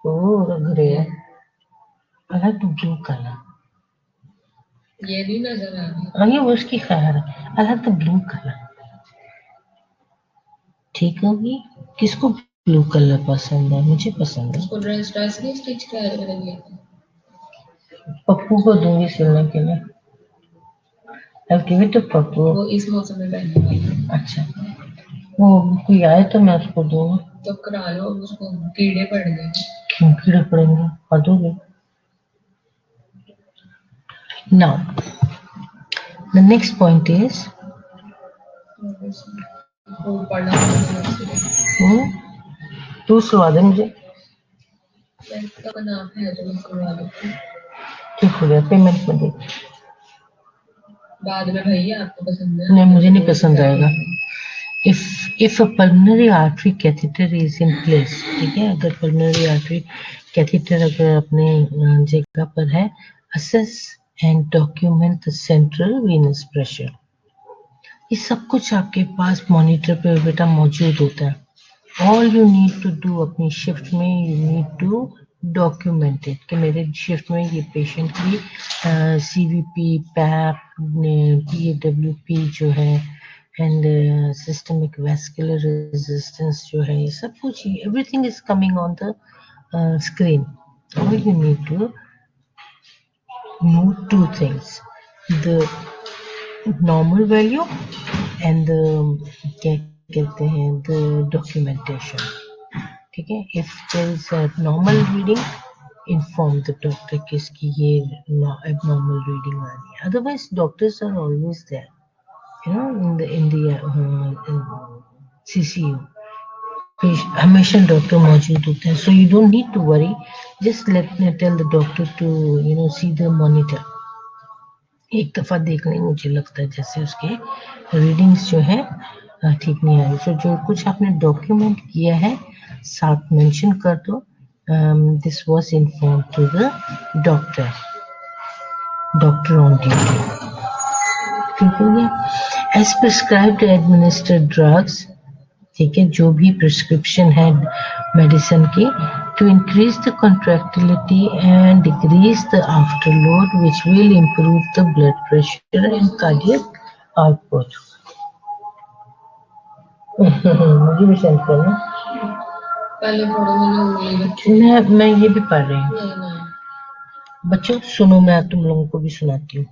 तो ग्रे अलग ब्लू कलर ये नहीं नजर आ रही. अरे वो उसकी खैर है, अलग तो ब्लू कलर. ठीक होगी. किसको ब्लू कलर पसंद है? मुझे पसंद है. उसको ड्रेस नहीं स्टिच करेंगे. पप्पू को दूंगी सिलने के लिए. I'll give it to Pappu. वो इस मौसम में पहनेगा. अच्छा, वो कोई आए तो मैं उसको दूंगा. तो करा लो, उसको कीड़े पड़ गए. क्यों कीड़े पड़ेंगे? हटोगे. Now, the next point is तू सुना दे मुझे. का नाम है जो करवा लो. ठीक हो गया, पेमेंट में दे. बाद में भैया आपको पसंद है? नहीं, मुझे नहीं पसंद आएगा. If a pulmonary artery catheter is in place, ठीक है, अगर pulmonary artery catheter अगर अपने जगह पर है, assess and document the central venous pressure. ये सब कुछ आपके पास मॉनिटर पे बेटा मौजूद होता है. All you need to do अपनी शिफ्ट में you need to document it कि मेरे शिफ्ट में ये पेशेंट की CVP, PAP, PAWP जो है एंड सिस्टमिक वैस्कुलर रेजिस्टेंस जो है, ये सब कुछ everything is coming on the screen. All you need to know two things: the normal value and the क्या कहते हैं the documentation. ठीक है, if there is a normal reading, inform the doctor कि इसकी ये abnormal reading आ रही है. Otherwise, doctors are always there, you know, in the CCU. हमेशा डॉक्टर मौजूद होते हैं, so you don't need to worry. Just tell the doctor to see the monitor. एक दफा देखने मुझे लगता है जैसे उसके रीडिंग्स जो है ठीक नहीं आ रही, so जो कुछ आपने डॉक्यूमेंट किया है साथ मेंशन कर दो. This was informed to the doctor on duty. ठीक है, as prescribed administered drugs, ठीक है, जो भी प्रिस्क्रिप्शन है मेडिसिन की, to increase the contractility and decrease the afterload which will improve the blood pressure and cardiac output. मुझे भी सेंड करना, पहले पढ़ो, मैं ये भी पढ़ रही हूँ. बच्चों सुनो, मैं तुम लोगों को भी सुनाती हूँ.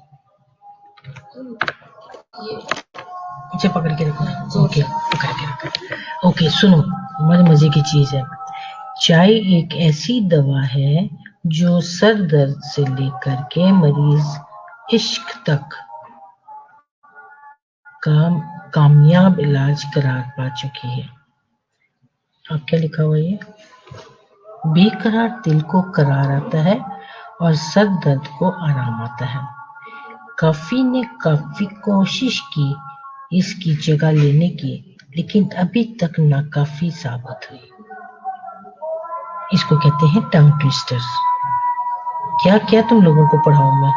इसे पकड़ के रखो. ओके, पकड़ के रखो. ओके, सुनो, मजे की चीज है. चाय एक ऐसी दवा है जो सर दर्द से लेकर के मरीज इश्क तक कामयाब इलाज करार पा चुकी है. अब क्या लिखा हुआ है? बेकरार दिल को करार आता है और सर दर्द को आराम आता है. काफी ने काफी कोशिश की इसकी जगह लेने की, लेकिन अभी तक नाकाफी साबित हुई. इसको कहते हैं टंग ट्विस्टर्स. क्या क्या तुम लोगों को पढ़ाऊं मैं?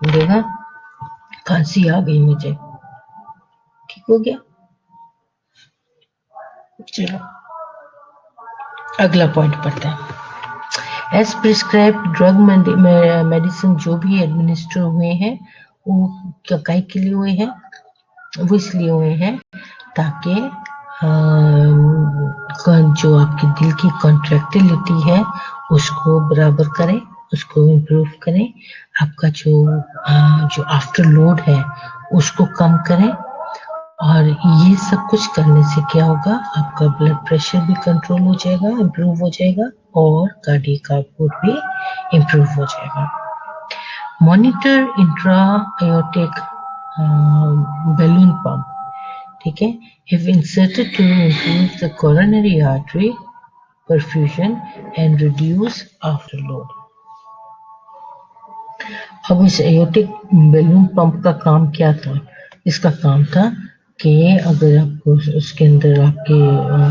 देखा, खांसी आ गई मुझे. ठीक हो गया. चलो अगला पॉइंट पढ़ते हैं. एज प्रिस्क्राइब्ड ड्रग मेडिसिन जो भी एडमिनिस्टर हुए हैं वो काहे के लिए हुए हैं? वो इसलिए हुए हैं ताकि जो आपकी दिल की कॉन्ट्रैक्टिलिटी है उसको बराबर करें, उसको इम्प्रूव करें, आपका जो आफ्टर लोड है उसको कम करें. और ये सब कुछ करने से क्या होगा? आपका ब्लड प्रेशर भी कंट्रोल हो जाएगा, इम्प्रूव हो जाएगा, और कार्डियक आउटपुट भी इम्प्रूव हो जाएगा. Monitor intra aortic balloon pump, ठीक है, if inserted to improve the coronary artery perfusion and reduce afterload. अब इस एयोटिक बैलून पंप का काम क्या था? इसका काम था कि अगर आपको उसके अंदर आपके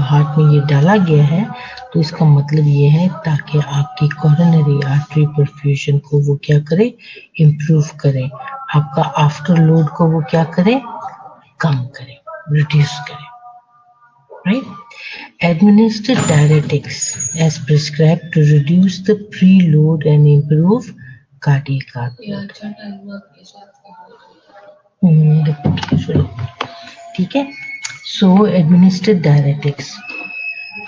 हार्ट में ये डाला गया है तो इसका मतलब ये है ताकि आपकी कोरोनरी आर्टरी परफ्यूजन को वो क्या करे? इम्प्रूव करे. आपका आफ्टर लोड को वो क्या करे? कम करे, रिड्यूस करे. Right. Administer diuretics as prescribed to reduce the preload and improve cardiac output. ठीक है. सो एडमिनिस्टर डायरेटिक्स.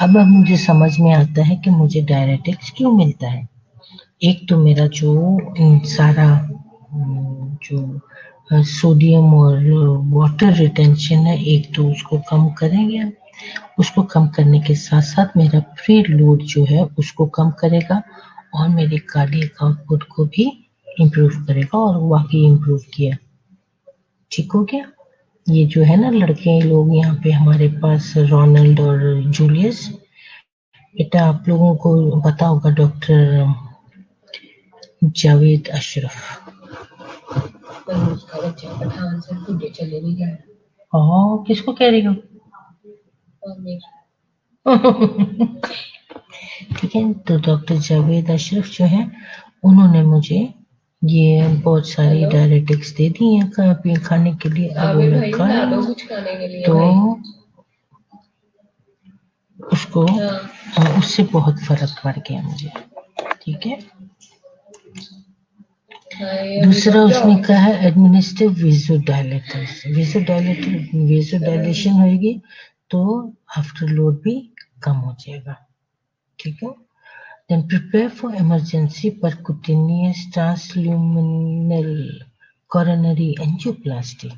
अब मुझे समझ में आता है कि मुझे डायरेटिक्स क्यों मिलता है. एक तो मेरा जो सारा जो सोडियम और वाटर रिटेंशन है, एक तो उसको कम करेंगे. उसको कम करने के साथ साथ मेरा प्री लोड जो है उसको कम करेगा और मेरे कार्डियक आउटपुट को भी इम्प्रूव करेगा. और वाकई इम्प्रूव किया. ठीक हो गया. ये जो है ना लड़के लोग यहाँ पे हमारे पास, रोनाल्ड और जूलियस, बेटा आप लोगों को पता होगा डॉक्टर जावेद अशरफ. किसको कह रही हो? ठीक है. तो डॉक्टर जावेद अशरफ जो है उन्होंने मुझे ये बहुत सारी डायरेटिक्स दे दी हैं खाने के लिए. अब मैं खा तो उसको उससे बहुत फर्क पड़ गया मुझे। ठीक है, दूसरा उसमें कहा है एडमिनिस्ट्रेटिव वेसोडाइलेटर्स। वेसोडाइलेशन होगी तो आफ्टर लोड भी कम हो जाएगा। ठीक है, then prepare for emergency percutaneous transluminal coronary angioplasty.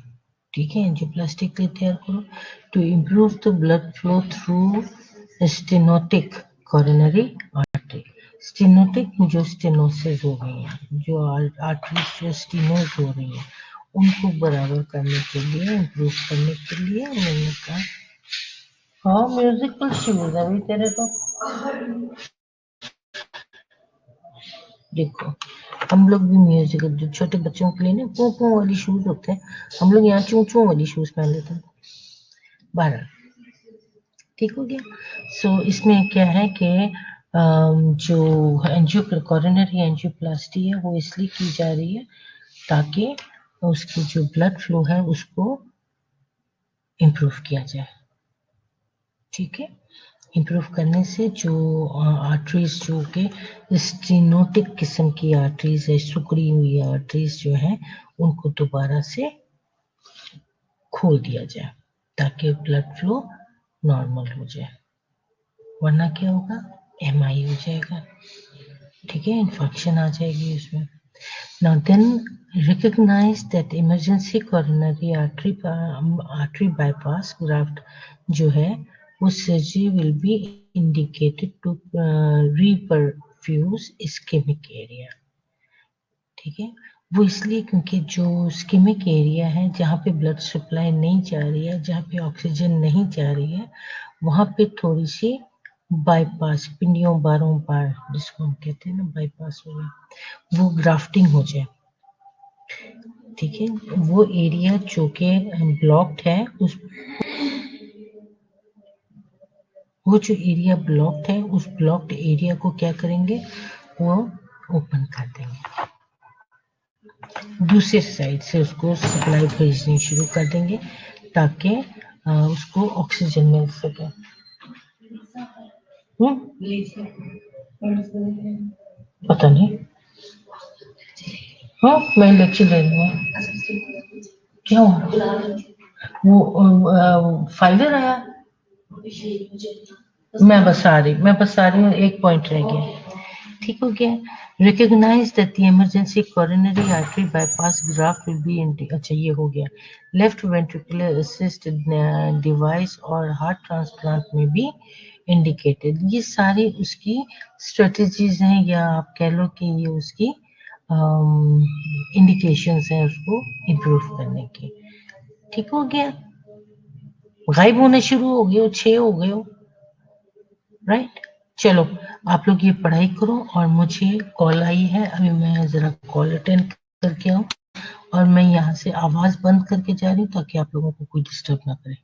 ठीक है, एंजियोप्लास्टी के लिए तैयार करो to improve the blood flow through stenotic coronary artery. Stenotic जो स्टेनोसिस हो गई है, जो आर्टरीज जो स्टेनोज हो रही है, उनको बराबर करने के लिए, इम्प्रूव करने के लिए मैंने कहा हाँ म्यूजिकल शूज अभी तेरे तो देखो, हम लोग भी म्यूजिक जो छोटे बच्चों के लिए ना पो पो वाली शूज होते हैं, हम लोग यहाँ चू चू वाली शूज पहन लेते हैं। 12 ठीक हो गया। सो इसमें क्या है कि जो एंजियो कोरोनरी एंजियोप्लास्टी है वो इसलिए की जा रही है ताकि उसकी जो ब्लड फ्लो है उसको इम्प्रूव किया जाए। ठीक है, इम्प्रूव करने से जो आर्टरीज जो कि स्टेनोटिक किस्म की आर्टरीज है, सिकुड़ी हुई आर्टरीज जो है, उनको दोबारा से खोल दिया जाए ताकि ब्लड फ्लो नॉर्मल हो जाए, वरना क्या होगा, एमआई हो जाएगा। ठीक है, इन्फेक्शन आ जाएगी उसमें। Now then recognize that emergency coronary artery bypass graft जो है वो surgery will be indicated to reperfuse ischemic area। ठीक है, वो इसलिए क्योंकि जो ischemic एरिया है जहाँ पे ब्लड सप्लाई नहीं जा रही है, जहाँ पे ऑक्सीजन नहीं जा रही है, वहाँ पे थोड़ी सी बाईपास पिंडियों बारों पार जिसको हम कहते हैं ना बाईपास हो गया, वो ग्राफ्टिंग हो जाए। ठीक है, वो एरिया जो कि ब्लॉक्ड है वो जो एरिया ब्लॉक्ड है उस ब्लॉक्ड एरिया को क्या करेंगे, वो ओपन कर देंगे, दूसरे साइड से उसको सप्लाई भेजनी शुरू कर देंगे ताकि उसको ऑक्सीजन मिल सके। पता नहीं, हाँ मैं लेक्चर ले रही हूँ। क्या हुआ, वो फाइलर आया, मैं बस आ रही हूँ, एक पॉइंट रह गया। ठीक हो गया। Recognise that the emergency coronary artery bypass graft will be in, अच्छा ये हो गया। लेफ्ट वेंट्रिकुलर असिस्ट डिवाइस और हार्ट ट्रांसप्लांट में भी इंडिकेटेड। ये सारी उसकी स्ट्रेटजीज हैं या आप कह लो कि ये उसकी इंडिकेशंस हैं उसको इम्प्रूव करने की। ठीक हो गया, गायब होने शुरू हो गए हो, 6 हो गए हो, राइट। चलो आप लोग ये पढ़ाई करो और मुझे कॉल आई है, अभी मैं जरा कॉल अटेंड करके आऊँ और मैं यहाँ से आवाज बंद करके जा रही हूँ ताकि आप लोगों को कोई डिस्टर्ब ना करे।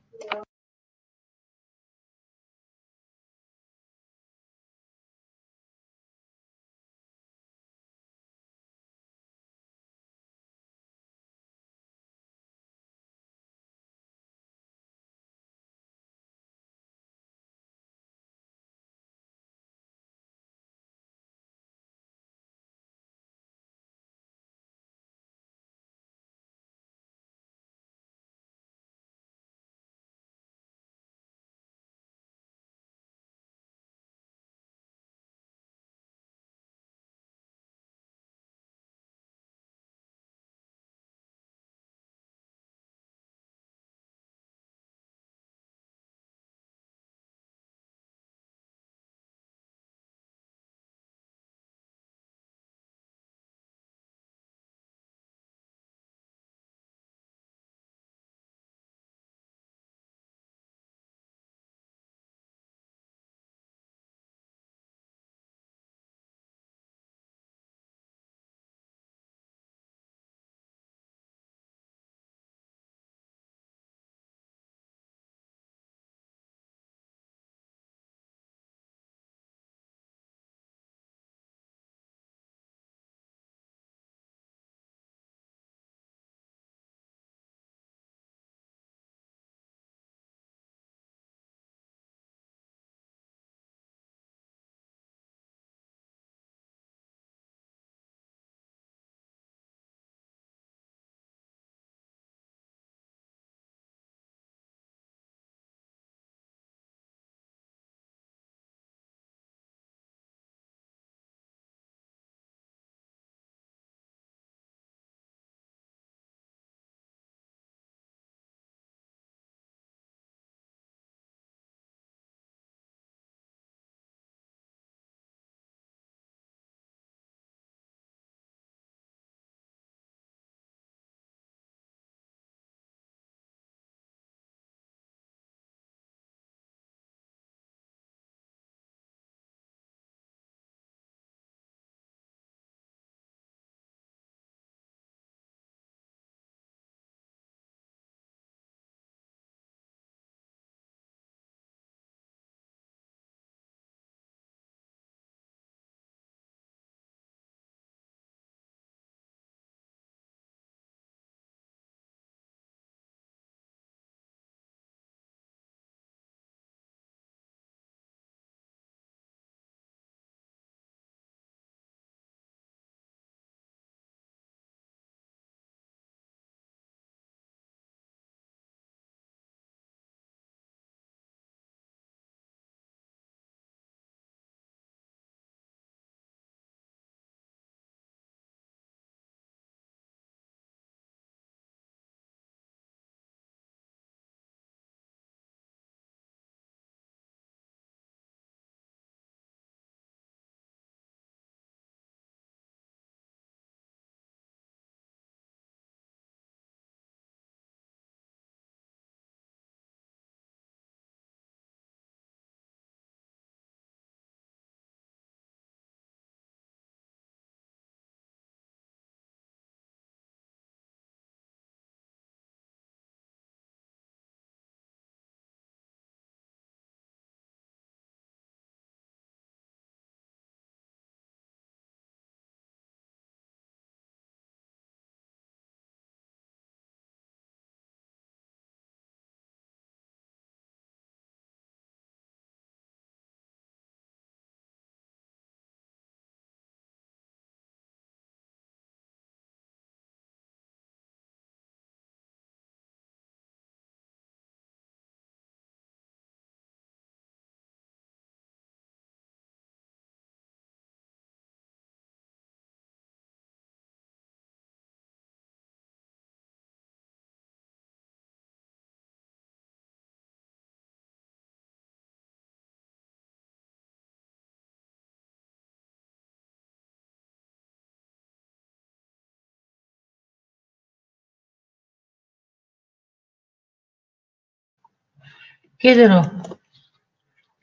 किधर हो?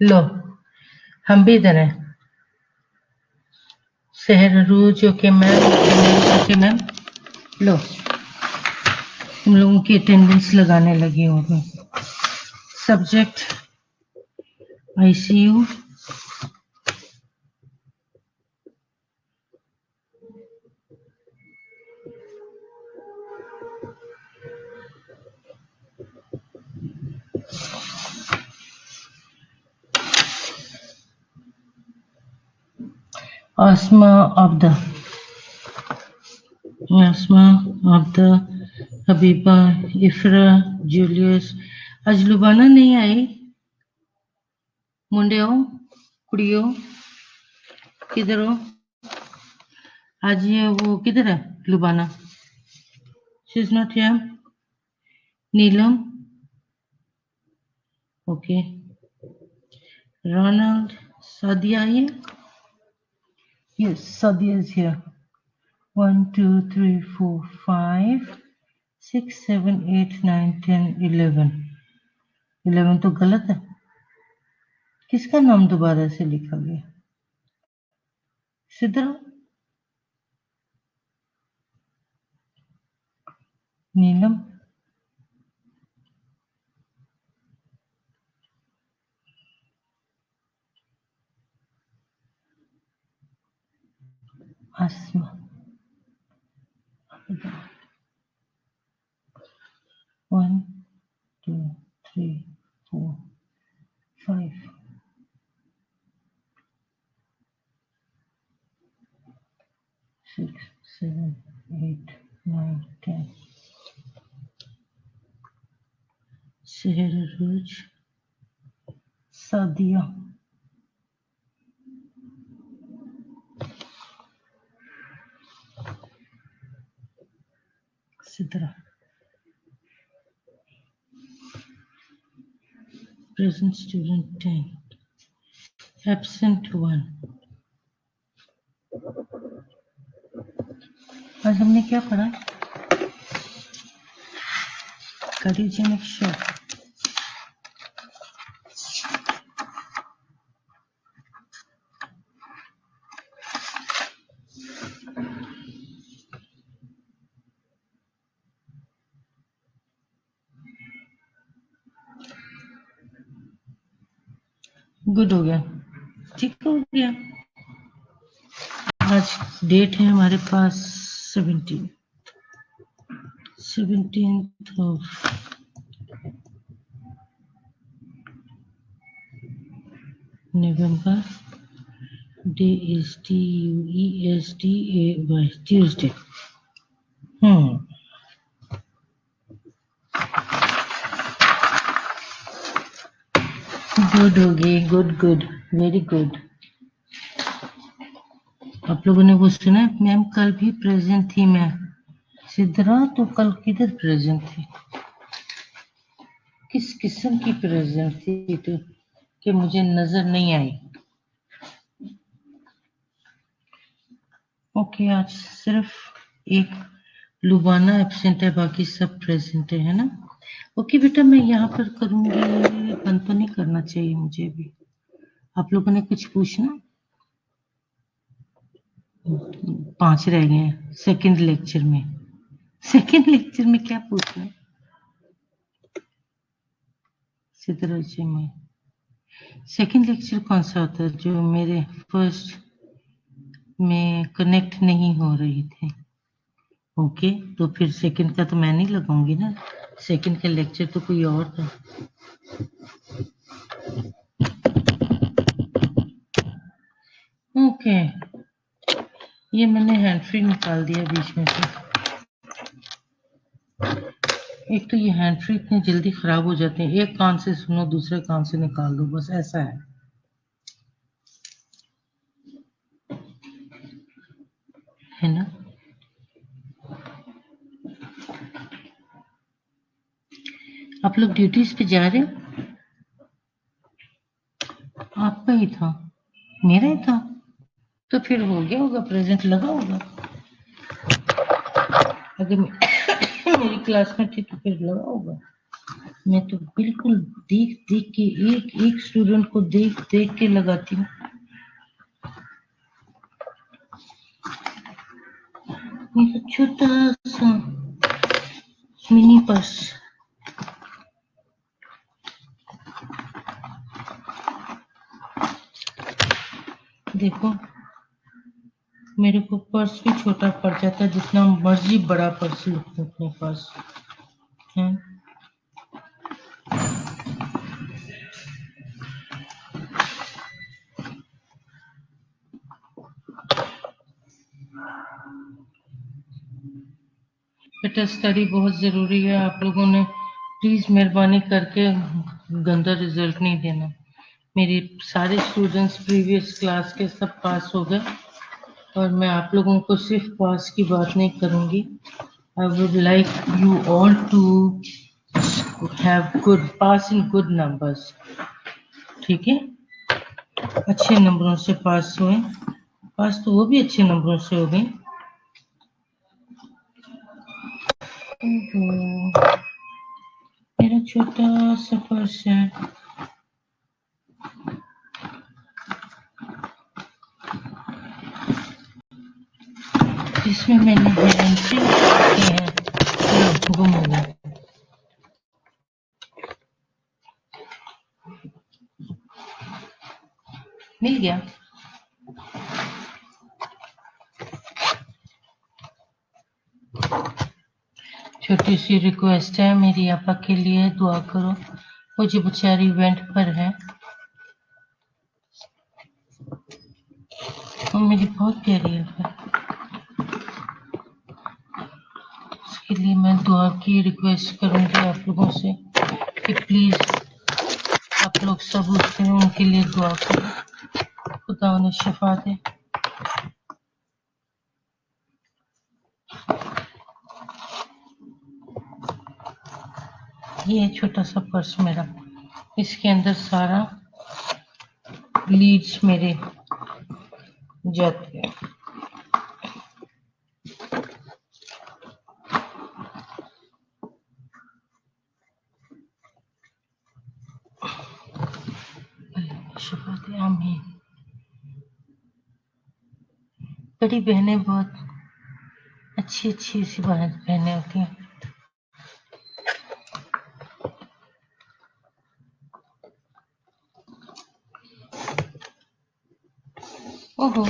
लो, हम भी इधर हैं। शहर रोज ओके मैम, ओके मैम। लो, हम लोगों की अटेंडेंस लगाने लगी हूँ मैं। Subject ICU, asthma of the Habiba, इफ्रा, Julius. आज लुबाना नहीं आई। मुंडियो, कुड़ियो, किधर हो? आज ये वो किधर है Lubana? She is not here. Neelam, okay. Ronald, Sadia आई है? Yes, Sadia is here. 1 2 3 4 5 6 7 8 9 10 11। 11 तो गलत है। किसका नाम दोबारा से लिखा गया? सिद्रा, नीलम, आसमा। 1 2 3 4 5 6 7 8 9 10। शहररोज, Sadia, Sidra. Present student 10, absent 1। आज हमने क्या पढ़ा? Cardiogenic shock. गुड हो गया, ठीक हो गया। आज डेट है हमारे पास 17th of November। Day is TUESDAY, Tuesday. Good हो गई, गुड गुड, वेरी गुड। आप लोगों ने वो सुना है, मैम कल भी प्रेजेंट थी मैं। सिद्रा तो कल किधर प्रेजेंट थी? किस किस्म की प्रेजेंट थी तो कि मुझे नजर नहीं आई? ओके, आज सिर्फ एक लुबाना एब्सेंट है, बाकी सब प्रेजेंट है ना? ओके बेटा, मैं यहाँ पर करूंगी। बंद तो नहीं करना चाहिए मुझे भी। आप लोगों ने कुछ पूछना? 5 रह गए हैं सेकंड लेक्चर में। सेकंड लेक्चर में क्या पूछना? सिद्रा जी में सेकंड लेक्चर कौन सा होता है? जो मेरे फर्स्ट में कनेक्ट नहीं हो रही थी। ओके, तो फिर सेकंड का तो मैं नहीं लगाऊंगी ना, सेकंड का लेक्चर तो कोई और था। ओके, ये मैंने हैंड फ्री निकाल दिया बीच में से। एक तो ये हैंड फ्री इतने जल्दी खराब हो जाते हैं, एक कान से सुनो दूसरे कान से निकाल दो, बस ऐसा है ना? आप लोग ड्यूटीज पे जा रहे हो? आपका ही था, मेरा ही था, तो फिर हो गया होगा, प्रेजेंट लगा होगा। अगर मेरी क्लास में थी तो फिर लगा होगा। मैं तो बिल्कुल देख देख के एक एक स्टूडेंट को देख देख के लगाती हूँ। ये तो छोटा सा मिनी पर्स, देखो मेरे को पर्स भी छोटा पड़ जाता है, जितना मर्जी बड़ा पर्स लो अपने पास है। बेटा स्टडी बहुत ज़रूरी है, आप लोगों ने प्लीज़ मेहरबानी करके गंदा रिजल्ट नहीं देना। मेरे सारे स्टूडेंट्स प्रीवियस क्लास के सब पास हो गए और मैं आप लोगों को सिर्फ पास की बात नहीं करूँगी। I would like you all to have good pass in good numbers, ठीक है? अच्छे नंबरों से पास हुए, पास तो वो भी अच्छे नंबरों से हो गई। मेरा छोटा सा पर्स है, जिसमें मैंने एंट्री की है। चलो गुम हो गया। मिल गया। छोटी सी रिक्वेस्ट है मेरी आपा के लिए, दुआ करो। वो जो बेचारी इवेंट पर है, वो मेरी बहुत प्यारी आपा, उसके लिए मैं दुआ की रिक्वेस्ट करूंगी आप लोगों से कि प्लीज आप लोग सब उससे उनके लिए दुआ करो, खुदा उन्हें शिफा दे। ये छोटा सा पर्स मेरा, इसके अंदर सारा लीड्स मेरे जाते हैं। शिफा दे, आमीन। बड़ी बहनें बहुत अच्छी अच्छी सी बहनें होती हैं। ओहो,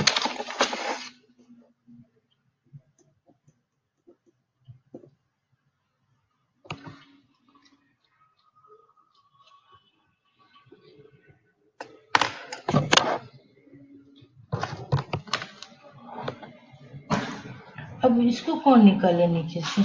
अब इसको कौन निकाले नीचे से?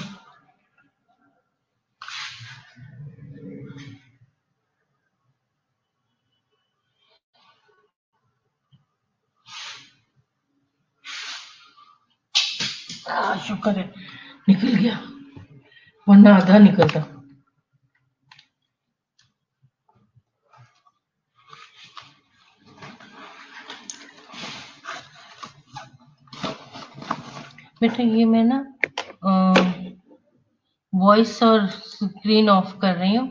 शुक्र है निकल गया, वरना आधा निकलता। बेटा ये मैं ना वॉइस और स्क्रीन ऑफ कर रही हूँ।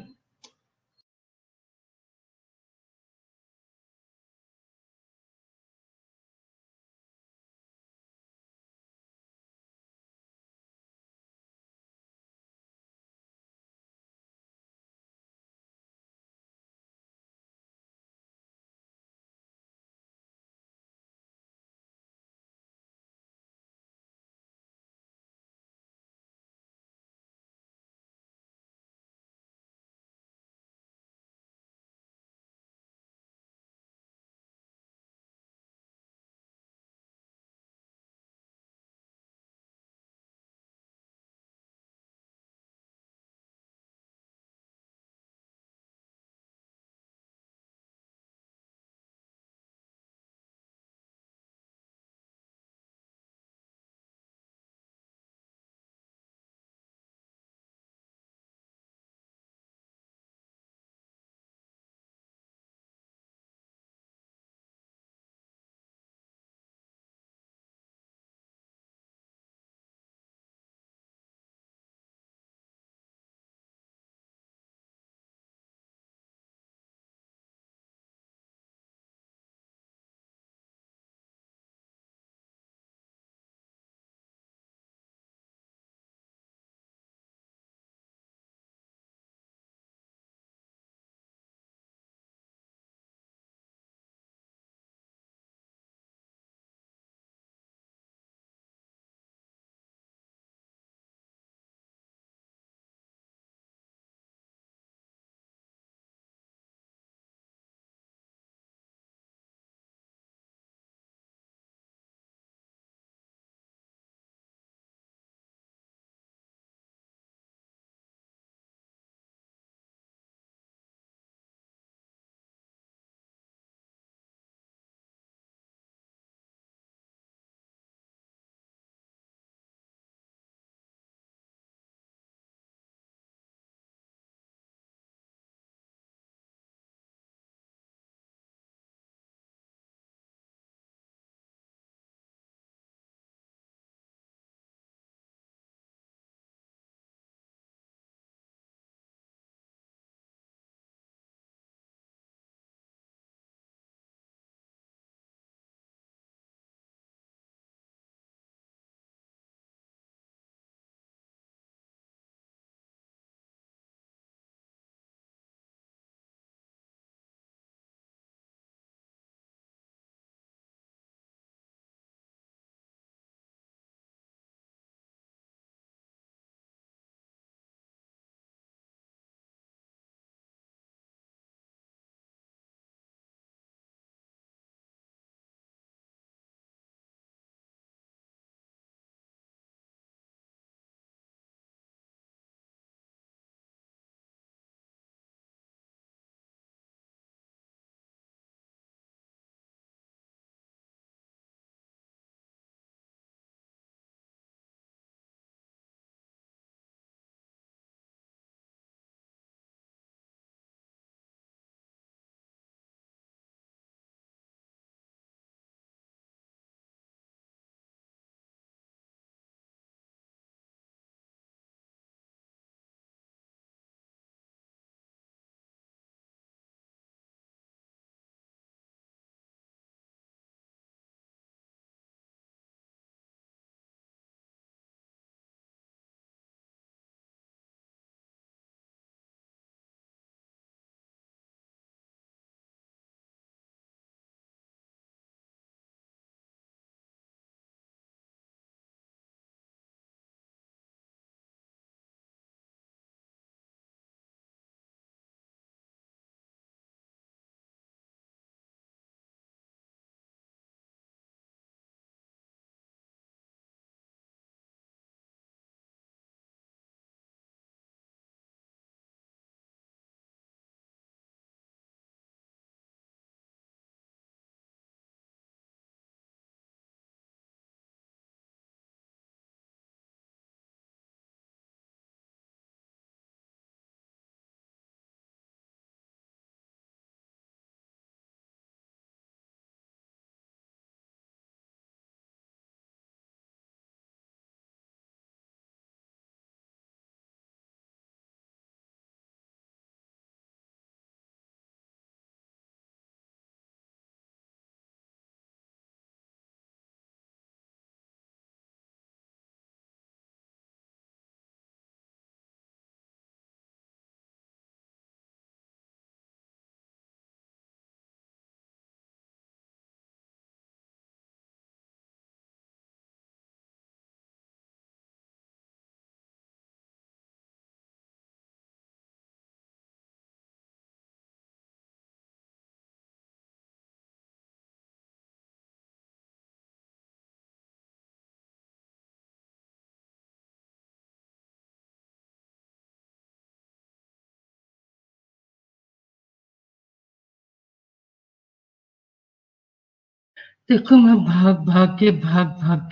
देखो मैं भाग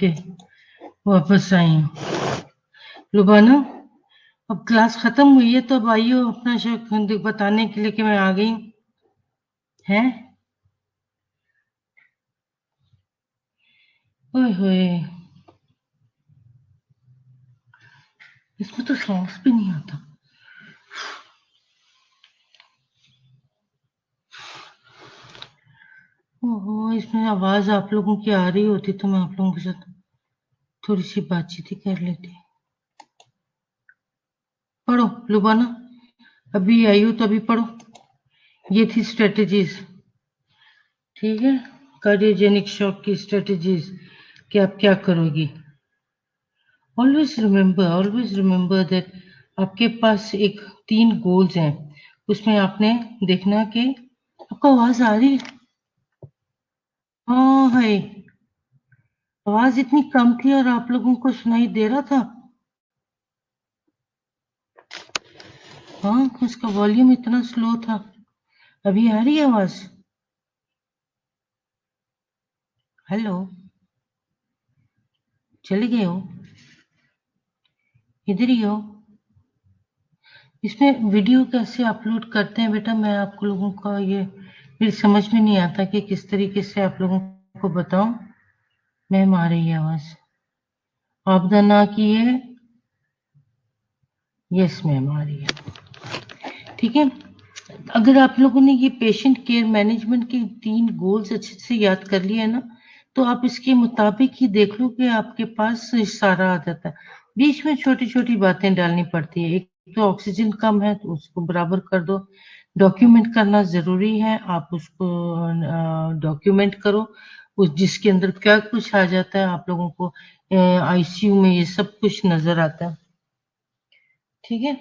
के वापस आई हूँ। लुबाना, अब क्लास खत्म हुई है तो अब आइयो अपना शौक बताने के लिए कि मैं आ गई हूँ। हैं? ओए होए, इसमें तो सांस भी नहीं आता। ओहो, इसमें आवाज आप लोगों की आ रही होती तो मैं आप लोगों के साथ थोड़ी सी बातचीत ही कर लेती। पढ़ो लुबाना, अभी आई हो तो अभी पढ़ो। ये थी स्ट्रेटेजीज, ठीक है, कार्डियोजेनिक शॉक की स्ट्रेटेजीज कि आप क्या करोगी। ऑलवेज रिमेंबर दैट आपके पास एक 3 गोल्स हैं, उसमें आपने देखना कि आपको आवाज आ रही है। हाँ है, आवाज इतनी कम थी और आप लोगों को सुनाई दे रहा था। हाँ, उसका वॉल्यूम इतना स्लो था। अभी आ रही है आवाज? हेलो, चले गए हो? इधर ही हो? इसमें वीडियो कैसे अपलोड करते हैं बेटा? मैं आप लोगों का ये मेरी समझ में नहीं आता कि किस तरीके से आप लोगों को बताऊं। मैम आ रही है आवाज? आपदा ना किए। यस मैम आ रही है, ठीक है। अगर आप लोगों ने ये पेशेंट केयर मैनेजमेंट के 3 गोल्स अच्छे से याद कर लिए है ना, तो आप इसके मुताबिक ही देख लो कि आपके पास सारा आ जाता है। बीच में छोटी छोटी बातें डालनी पड़ती है। एक तो ऑक्सीजन कम है तो उसको बराबर कर दो। डॉक्यूमेंट करना जरूरी है, आप उसको डॉक्यूमेंट करो, उस जिसके अंदर क्या कुछ आ जाता है। आप लोगों को आईसीयू में ये सब कुछ नजर आता है, ठीक है।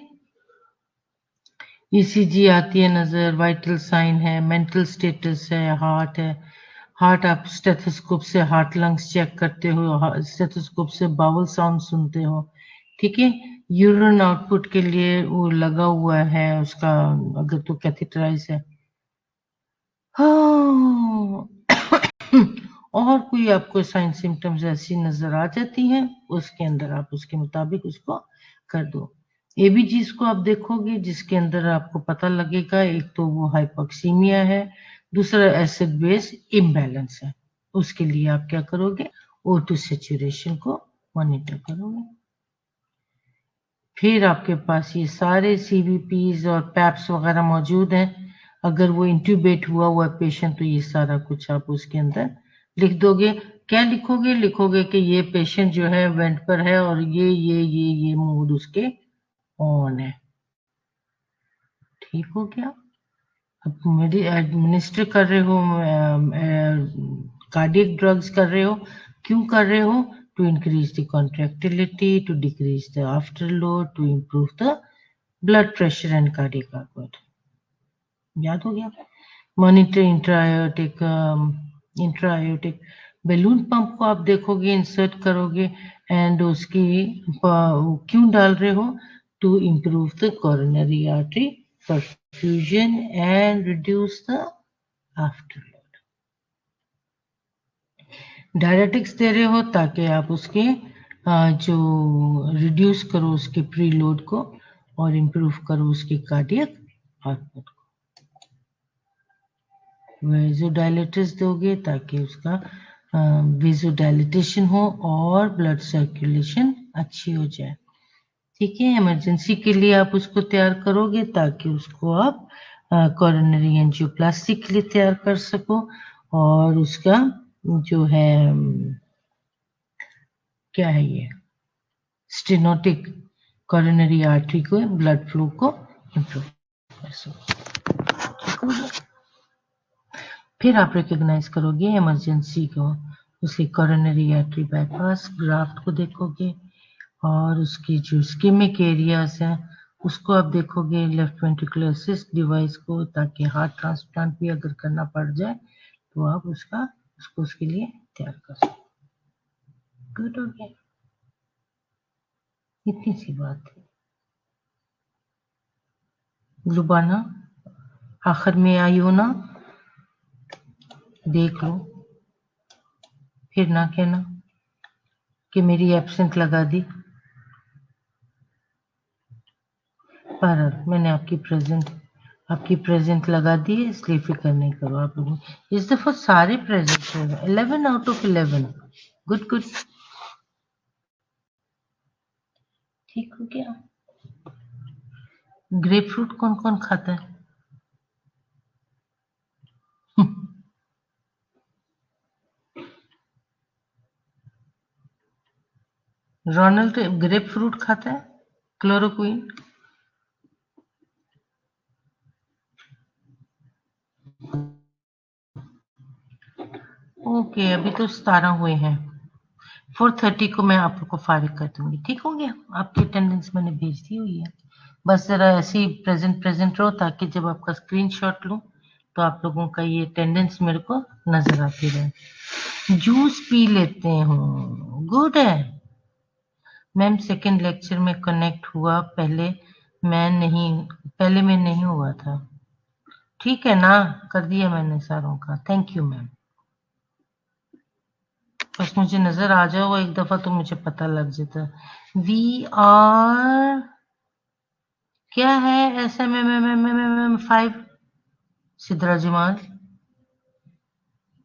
ईसीजी आती है नजर, वाइटल साइन है, मेंटल स्टेटस है, हार्ट आप स्टेथोस्कोप से हार्ट लंग्स चेक करते हो, स्टेथोस्कोप से बाउल साउंड सुनते हो, ठीक है। यूरिन आउटपुट के लिए वो लगा हुआ है उसका, अगर तो कैथेटराइज है। हाँ। और कोई आपको साइन सिम्टम्स ऐसी नजर आ जाती हैं, उसके अंदर आप उसके मुताबिक उसको कर दो। एबीजीज को आप देखोगे जिसके अंदर आपको पता लगेगा, एक तो वो हाइपोक्सीमिया है, दूसरा एसिड बेस इम्बैलेंस है। उसके लिए आप क्या करोगे? O2 सेचुरेशन को मॉनिटर करोगे। फिर आपके पास ये सारे सीवीपीज और पैप्स वगैरह मौजूद हैं। अगर वो इंट्यूबेट हुआ हुआ पेशेंट तो ये सारा कुछ आप उसके अंदर लिख दोगे। क्या लिखोगे? लिखोगे कि ये पेशेंट जो है वेंट पर है और ये मोड उसके ऑन है। ठीक हो गया। अब एडमिनिस्टर कर रहे हो, कार्डियक ड्रग्स कर रहे हो, क्यों कर रहे हो? To increase the contractility, to decrease the after load, to improve the blood pressure and cardiac output. याद हो गया। मॉनिटर इंट्रायोटिक बैलून पंप को आप देखोगे, इंसर्ट करोगे एंड उसकी क्यों डाल रहे हो? To improve the coronary artery perfusion and reduce the after load. Diuretics दे रहे हो ताकि आप उसके जो रिड्यूस करो उसके प्री लोड को और इम्प्रूव करो उसकी कार्डियक आउटपुट। वेजोडाइलेटर्स दोगे ताकि उसका वेजोडाइलेटेशन हो और ब्लड सर्कुलेशन अच्छी हो जाए, ठीक है। इमरजेंसी के लिए आप उसको तैयार करोगे ताकि उसको आप कोरोनरी एंजियोप्लास्टी के लिए तैयार कर सको और उसका जो है क्या है ये स्टेनोटिक कोरोनरी आर्टरी को ब्लड फ्लो को इम्प्रूव कर सको। फिर आप रिकॉग्नाइज करोगे इमरजेंसी को, उसकी कोरोनरी आर्टरी बाईपास ग्राफ्ट को देखोगे और उसकी जो स्कीमिक एरियाज हैं उसको आप देखोगे, लेफ्ट वेंट्रिकुलर असिस्ट डिवाइस को, ताकि हार्ट ट्रांसप्लांट भी अगर करना पड़ जाए तो आप उसको उसके लिए तैयार कर सको। गुड हो गया, इतनी सी बात है। लुबाना आखिर में आई हो ना, देख लो। फिर ना कहना कि मेरी एब्सेंट लगा दी। पर मैंने आपकी प्रेजेंट लगा दी है, इसलिए फिक्र नहीं करो आप लोग। इस दफा सारे प्रेजेंट है, 11 आउट ऑफ 11। गुड गुड, ठीक हो गया। ग्रेप फ्रूट कौन कौन खाता है? रोनाल्ड ग्रेप फ्रूट खाता है? क्लोरोक्वीन? ओके, अभी तो 17 हुए हैं। 4:30 को मैं आप लोग को फारिग कर दूंगी, ठीक हो गया। आपकी अटेंडेंस मैंने भेज दी हुई है। बस जरा ऐसे ही प्रेजेंट प्रेजेंट रहो, ताकि जब आपका स्क्रीनशॉट लूं तो आप लोगों का ये अटेंडेंस मेरे को नजर आती रहे। जूस पी लेते हूँ, गुड है। मैम सेकंड लेक्चर में कनेक्ट हुआ, पहले में नहीं हुआ था। ठीक है ना, कर दिया मैंने सारों का। Thank you ma'am. बस मुझे नजर आ जाओ एक दफा तो मुझे पता लग जाता। वी आर क्या है? S M M M M M M M 5। Sidra Jamal,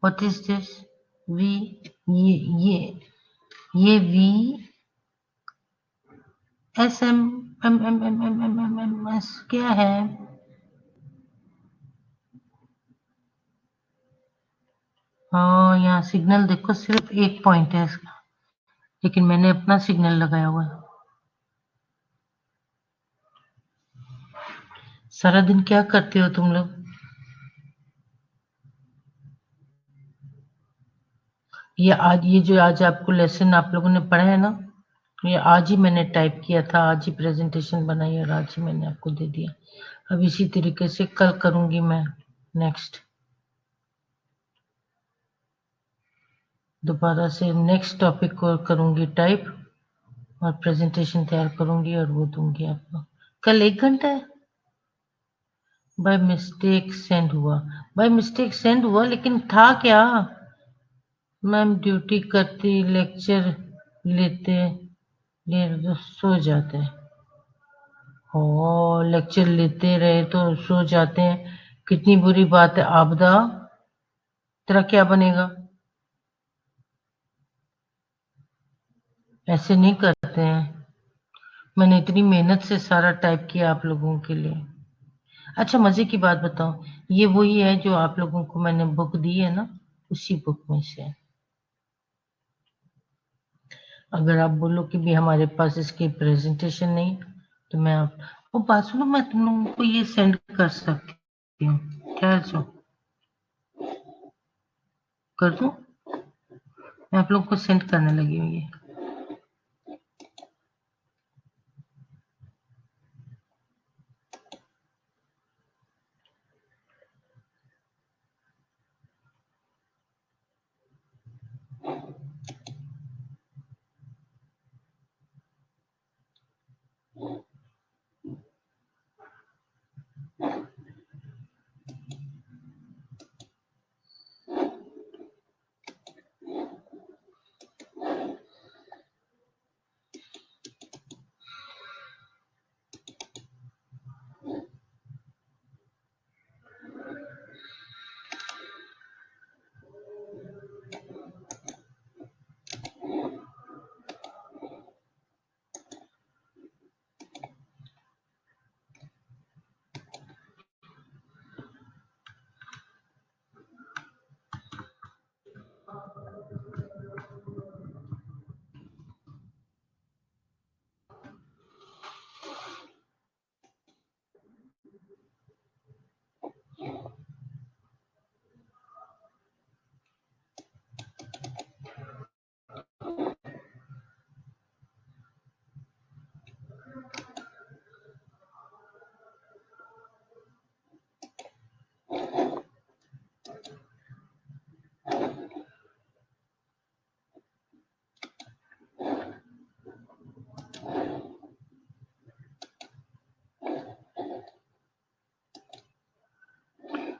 what is this? V, ये ये ये V S M M M M M M M M S क्या है? हाँ, यहाँ सिग्नल देखो, सिर्फ एक पॉइंट है इसका, लेकिन मैंने अपना सिग्नल लगाया हुआ है। सारा दिन क्या करते हो तुम लोग? ये जो आज आपको लेसन आप लोगों ने पढ़ा है ना, ये आज ही मैंने टाइप किया था, आज ही प्रेजेंटेशन बनाई और आज ही मैंने आपको दे दिया। अब इसी तरीके से कल करूंगी मैं। नेक्स्ट दोबारा से नेक्स्ट टॉपिक को करूंगी टाइप, और प्रेजेंटेशन तैयार करूंगी और वो दूंगी आपको। कल 1 घंटा है। बाय मिस्टेक सेंड हुआ, बाय मिस्टेक सेंड हुआ, लेकिन था क्या? मैम ड्यूटी करती, लेक्चर लेते ले तो सो जाते हैं। ओ, लेक्चर लेते रहे तो सो जाते हैं, कितनी बुरी बात है। आपदा, तेरा क्या बनेगा? ऐसे नहीं करते हैं। मैंने इतनी मेहनत से सारा टाइप किया आप लोगों के लिए। अच्छा, मजे की बात बताओ, ये वही है जो आप लोगों को मैंने बुक दी है ना, उसी बुक में से है। अगर आप बोलो कि भी हमारे पास इसकी प्रेजेंटेशन नहीं, तो मैं आप वो बात सुनो, मैं तुम लोगों को ये सेंड कर सकती हूँ। क्या सो कर दूं? मैं आप लोगों को सेंड करने लगी हूँ ये।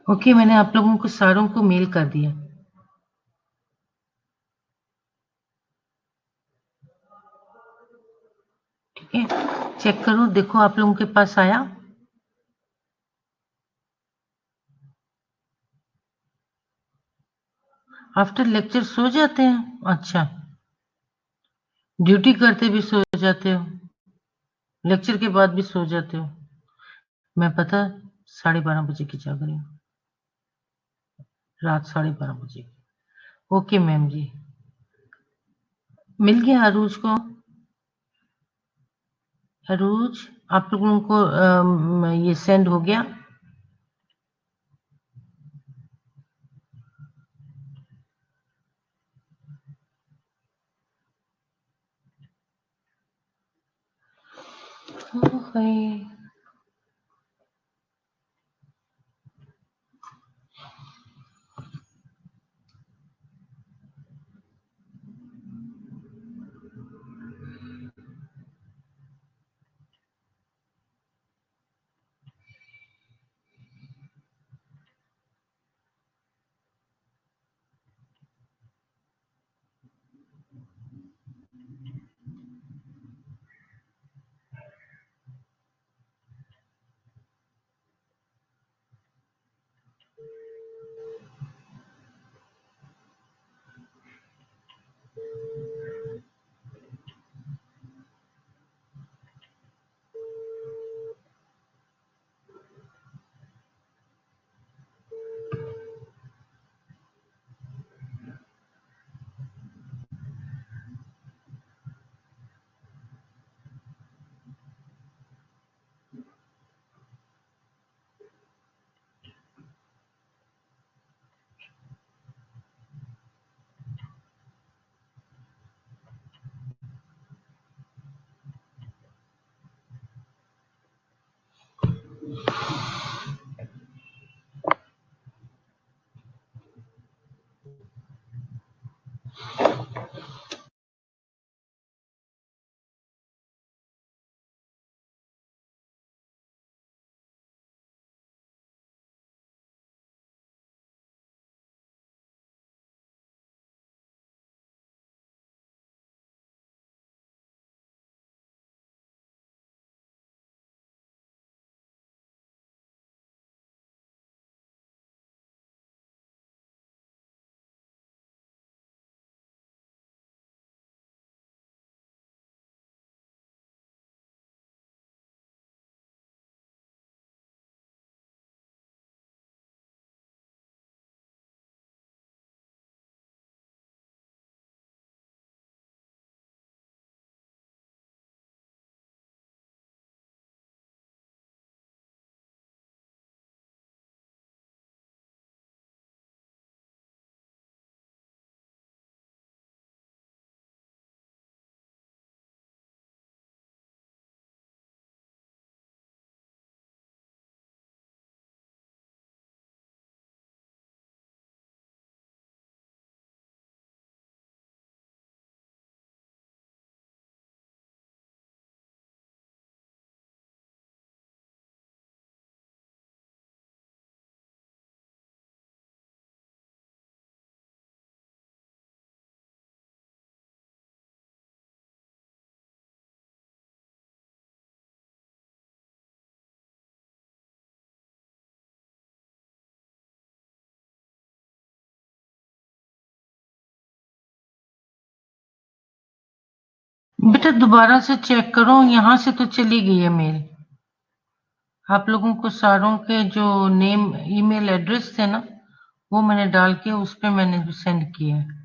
ओके, मैंने आप लोगों को सारों को मेल कर दिया। ओके, चेक करो, देखो आप लोगों के पास आया। आफ्टर लेक्चर सो जाते हैं? अच्छा, ड्यूटी करते भी सो जाते हो, लेक्चर के बाद भी सो जाते हो। मैं पता 12:30 बजे की जाग रही हूँ, रात 12:30 बजे। ओके मैम जी, मिल गया अरूज को? अरूज, आप लोगों को ये सेंड हो गया? ओके। बेटा दोबारा से चेक करो, यहाँ से तो चली गई है मेल। आप लोगों को सारों के जो नेम ईमेल एड्रेस थे ना, वो मैंने डाल के उस पे मैंने सेंड किया है।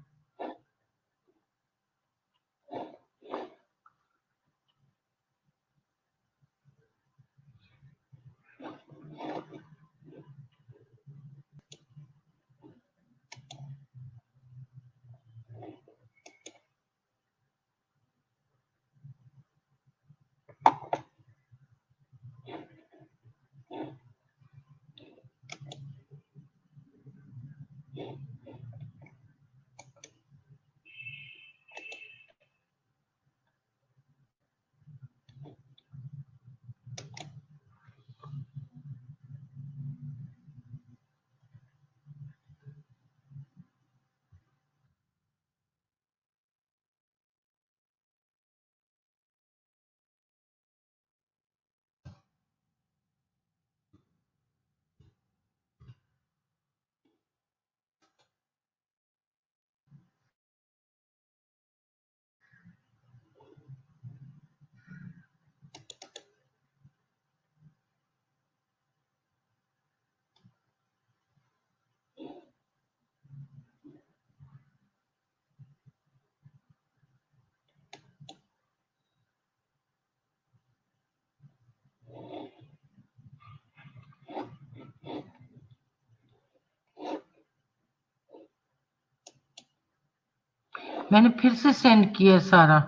मैंने फिर से सेंड किया सारा,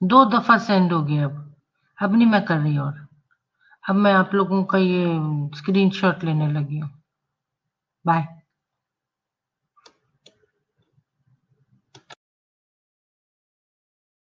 2 दफा सेंड हो गया। अब नहीं मैं कर रही। और अब मैं आप लोगों का ये स्क्रीनशॉट लेने लगी हूँ। बाय।